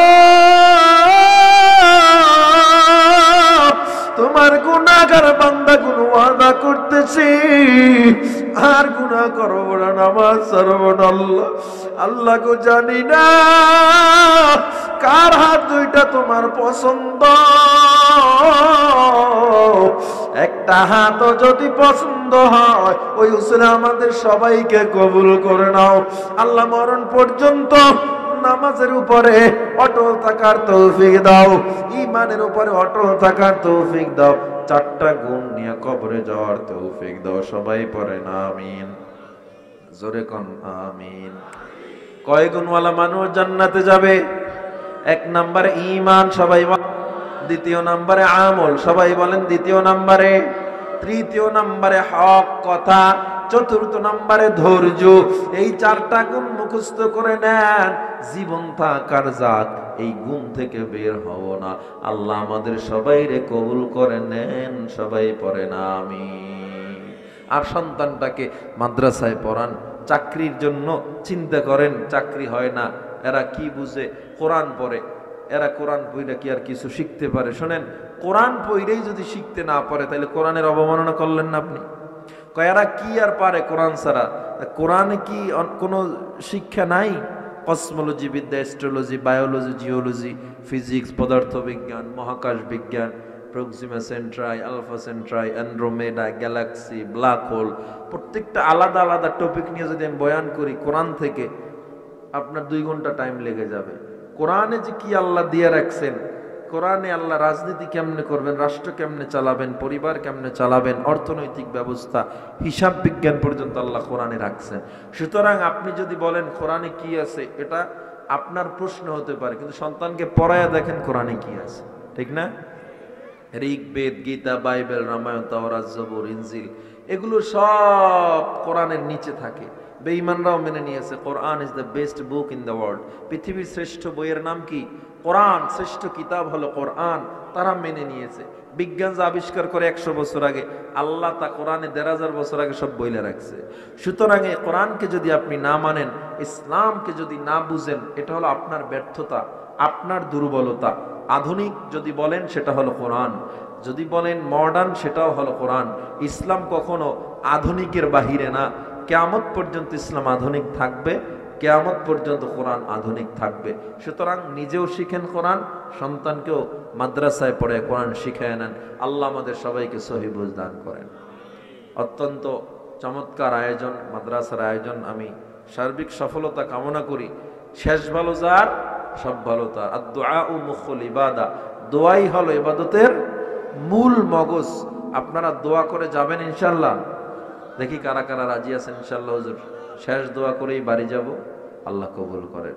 তোমার গুনাহগার বান্দাগুলো ওয়াদা করতেছি, আর গুনাহ করব না, নামাজ ছাড়ব না। আল্লাহ গো, জানি না কার হাত দুইটা তোমার পছন্দ, একটা হাতও যদি পছন্দ হয়, ওই উসিলা আমাদের সবাইকে কবুল করে নাও। আল্লাহ মরণ পর্যন্ত নামাজের উপরে অটল থাকার তৌফিক দাও, ঈমানের উপরে অটল থাকার তৌফিক দাও, 4টা গুণ নিয়ে কবরে যাওয়ার তৌফিক দাও। সবাই পড়েন আমিন, জোরে কোন আমিন। কয় গুণওয়ালা মানুষ জান্নাতে যাবে? 1 নম্বরে ঈমান, সবাই বলেন। 2 নম্বরে আমল, সবাই বলেন। 3 নম্বরে, 3 নম্বরে হক কথা, 4 নম্বরে ধৈর্য। এই 4টা গুণ মুখস্থ করে নেন, জীবন থাকার জাত এই গুণ থেকে বের হব না। আল্লাহ আমাদের সবাইরে কবুল করে নেন, সবাই পড়েন আমিন। আর সন্তানটাকে মাদ্রাসায় পড়ান, চাকরির জন্য চিন্তা করেন, চাকরি হয় না, এরা কি বুঝে? কোরআন পড়ে, এরা কোরআন পড়ে কি আর কিছু শিখতে পারে? শোনেন, কোরআন পড়েই যদি শিখতে না পারে, তাহলে কোরআনের অবমাননা করলেন না আপনি? এরা কি আর পারে কোরআন ছাড়া? কোরআনে কি কোনো শিক্ষা নাই? কসমোলজি বিদ্যা, অ্যাস্ট্রোলজি, বায়োলজি, জিওলজি, ফিজিক্স, পদার্থবিজ্ঞান, মহাকাশ বিজ্ঞান, Proxima Centauri, Alpha Centauri, Andromeda, galaxy, black hole, প্রত্যেকটা আলাদা আলাদা টপিক নিয়ে যদি আমি বয়ান করি কোরআন থেকে, আপনার 2 ঘন্টা টাইম লেগে যাবে। কোরআনে যে কি আল্লাহ দিয়ে রাখছেন, কোরআনে আল্লাহ রাজনীতি কেমনে করবেন, রাষ্ট্র কেমনে চালাবেন, পরিবার কেমনে চালাবেন, অর্থনৈতিক ব্যবস্থা, হিসাব বিজ্ঞান পর্যন্ত আল্লাহ কোরআনে রাখছেন। সুতরাং আপনি যদি বলেন কোরআনে কি আছে, এটা আপনার প্রশ্ন হতে পারে, কিন্তু সন্তানকে পড়ায়া দেখেন কোরআনে কি আছে, ঠিক না? ঋগ্বেদ, গীতা, বাইবেল, রামায়ণ, তাওরাত, জবুর, ইনজিল, এগুলো সব কোরআনের নিচে থাকে। বেঈমানরাও মেনে নিয়েছে Quran is the best book in the world. পৃথিবীর শ্রেষ্ঠ বইয়ের নাম কি? কোরআন। শ্রেষ্ঠ কিতাব হলো কোরআন, তারা মেনে নিয়েছে। বিজ্ঞান যা আবিষ্কার করে 100 বছর আগে, আল্লাহ তা কোরআনে 1500 বছর আগে সব বইলে রাখছে। সুতরাং এই কোরআনকে যদি আপনি না মানেন, ইসলামকে যদি না বুঝেন, এটা হলো আপনার ব্যর্থতা, আপনার দুর্বলতা। আধুনিক যদি বলেন সেটা হলো কোরআন, যদি বলেন মডার্ন সেটাও হলো কোরআন। ইসলাম কখনো আধুনিকের বাহিরে না। কিয়ামত পর্যন্ত ইসলাম আধুনিক থাকবে, কিয়ামত পর্যন্ত কোরআন আধুনিক থাকবে। সুতরাং নিজেও শিখেন কোরআন, সন্তানকেও মাদ্রাসায় পড়ে কোরআন শিখায় নেন। আল্লাহ আমাদের সবাইকে সহি বুঝ দান করেন। অত্যন্ত চমৎকার আয়োজন, মাদ্রাসার আয়োজন। আমি সার্বিক সফলতা কামনা করি। শেষ ভালো যার, সব ভালো তার। আর দোয়া ও মুখল ইবাদা, দোয়াই হলো ইবাদতের মূল মগজ। আপনারা দোয়া করে যাবেন ইনশাল্লাহ। দেখি কারা কারা রাজি আছেন ইনশাল্লাহ। হুজুর শেষ দোয়া করেই বাড়ি যাব, আল্লাহ কবুল করেন।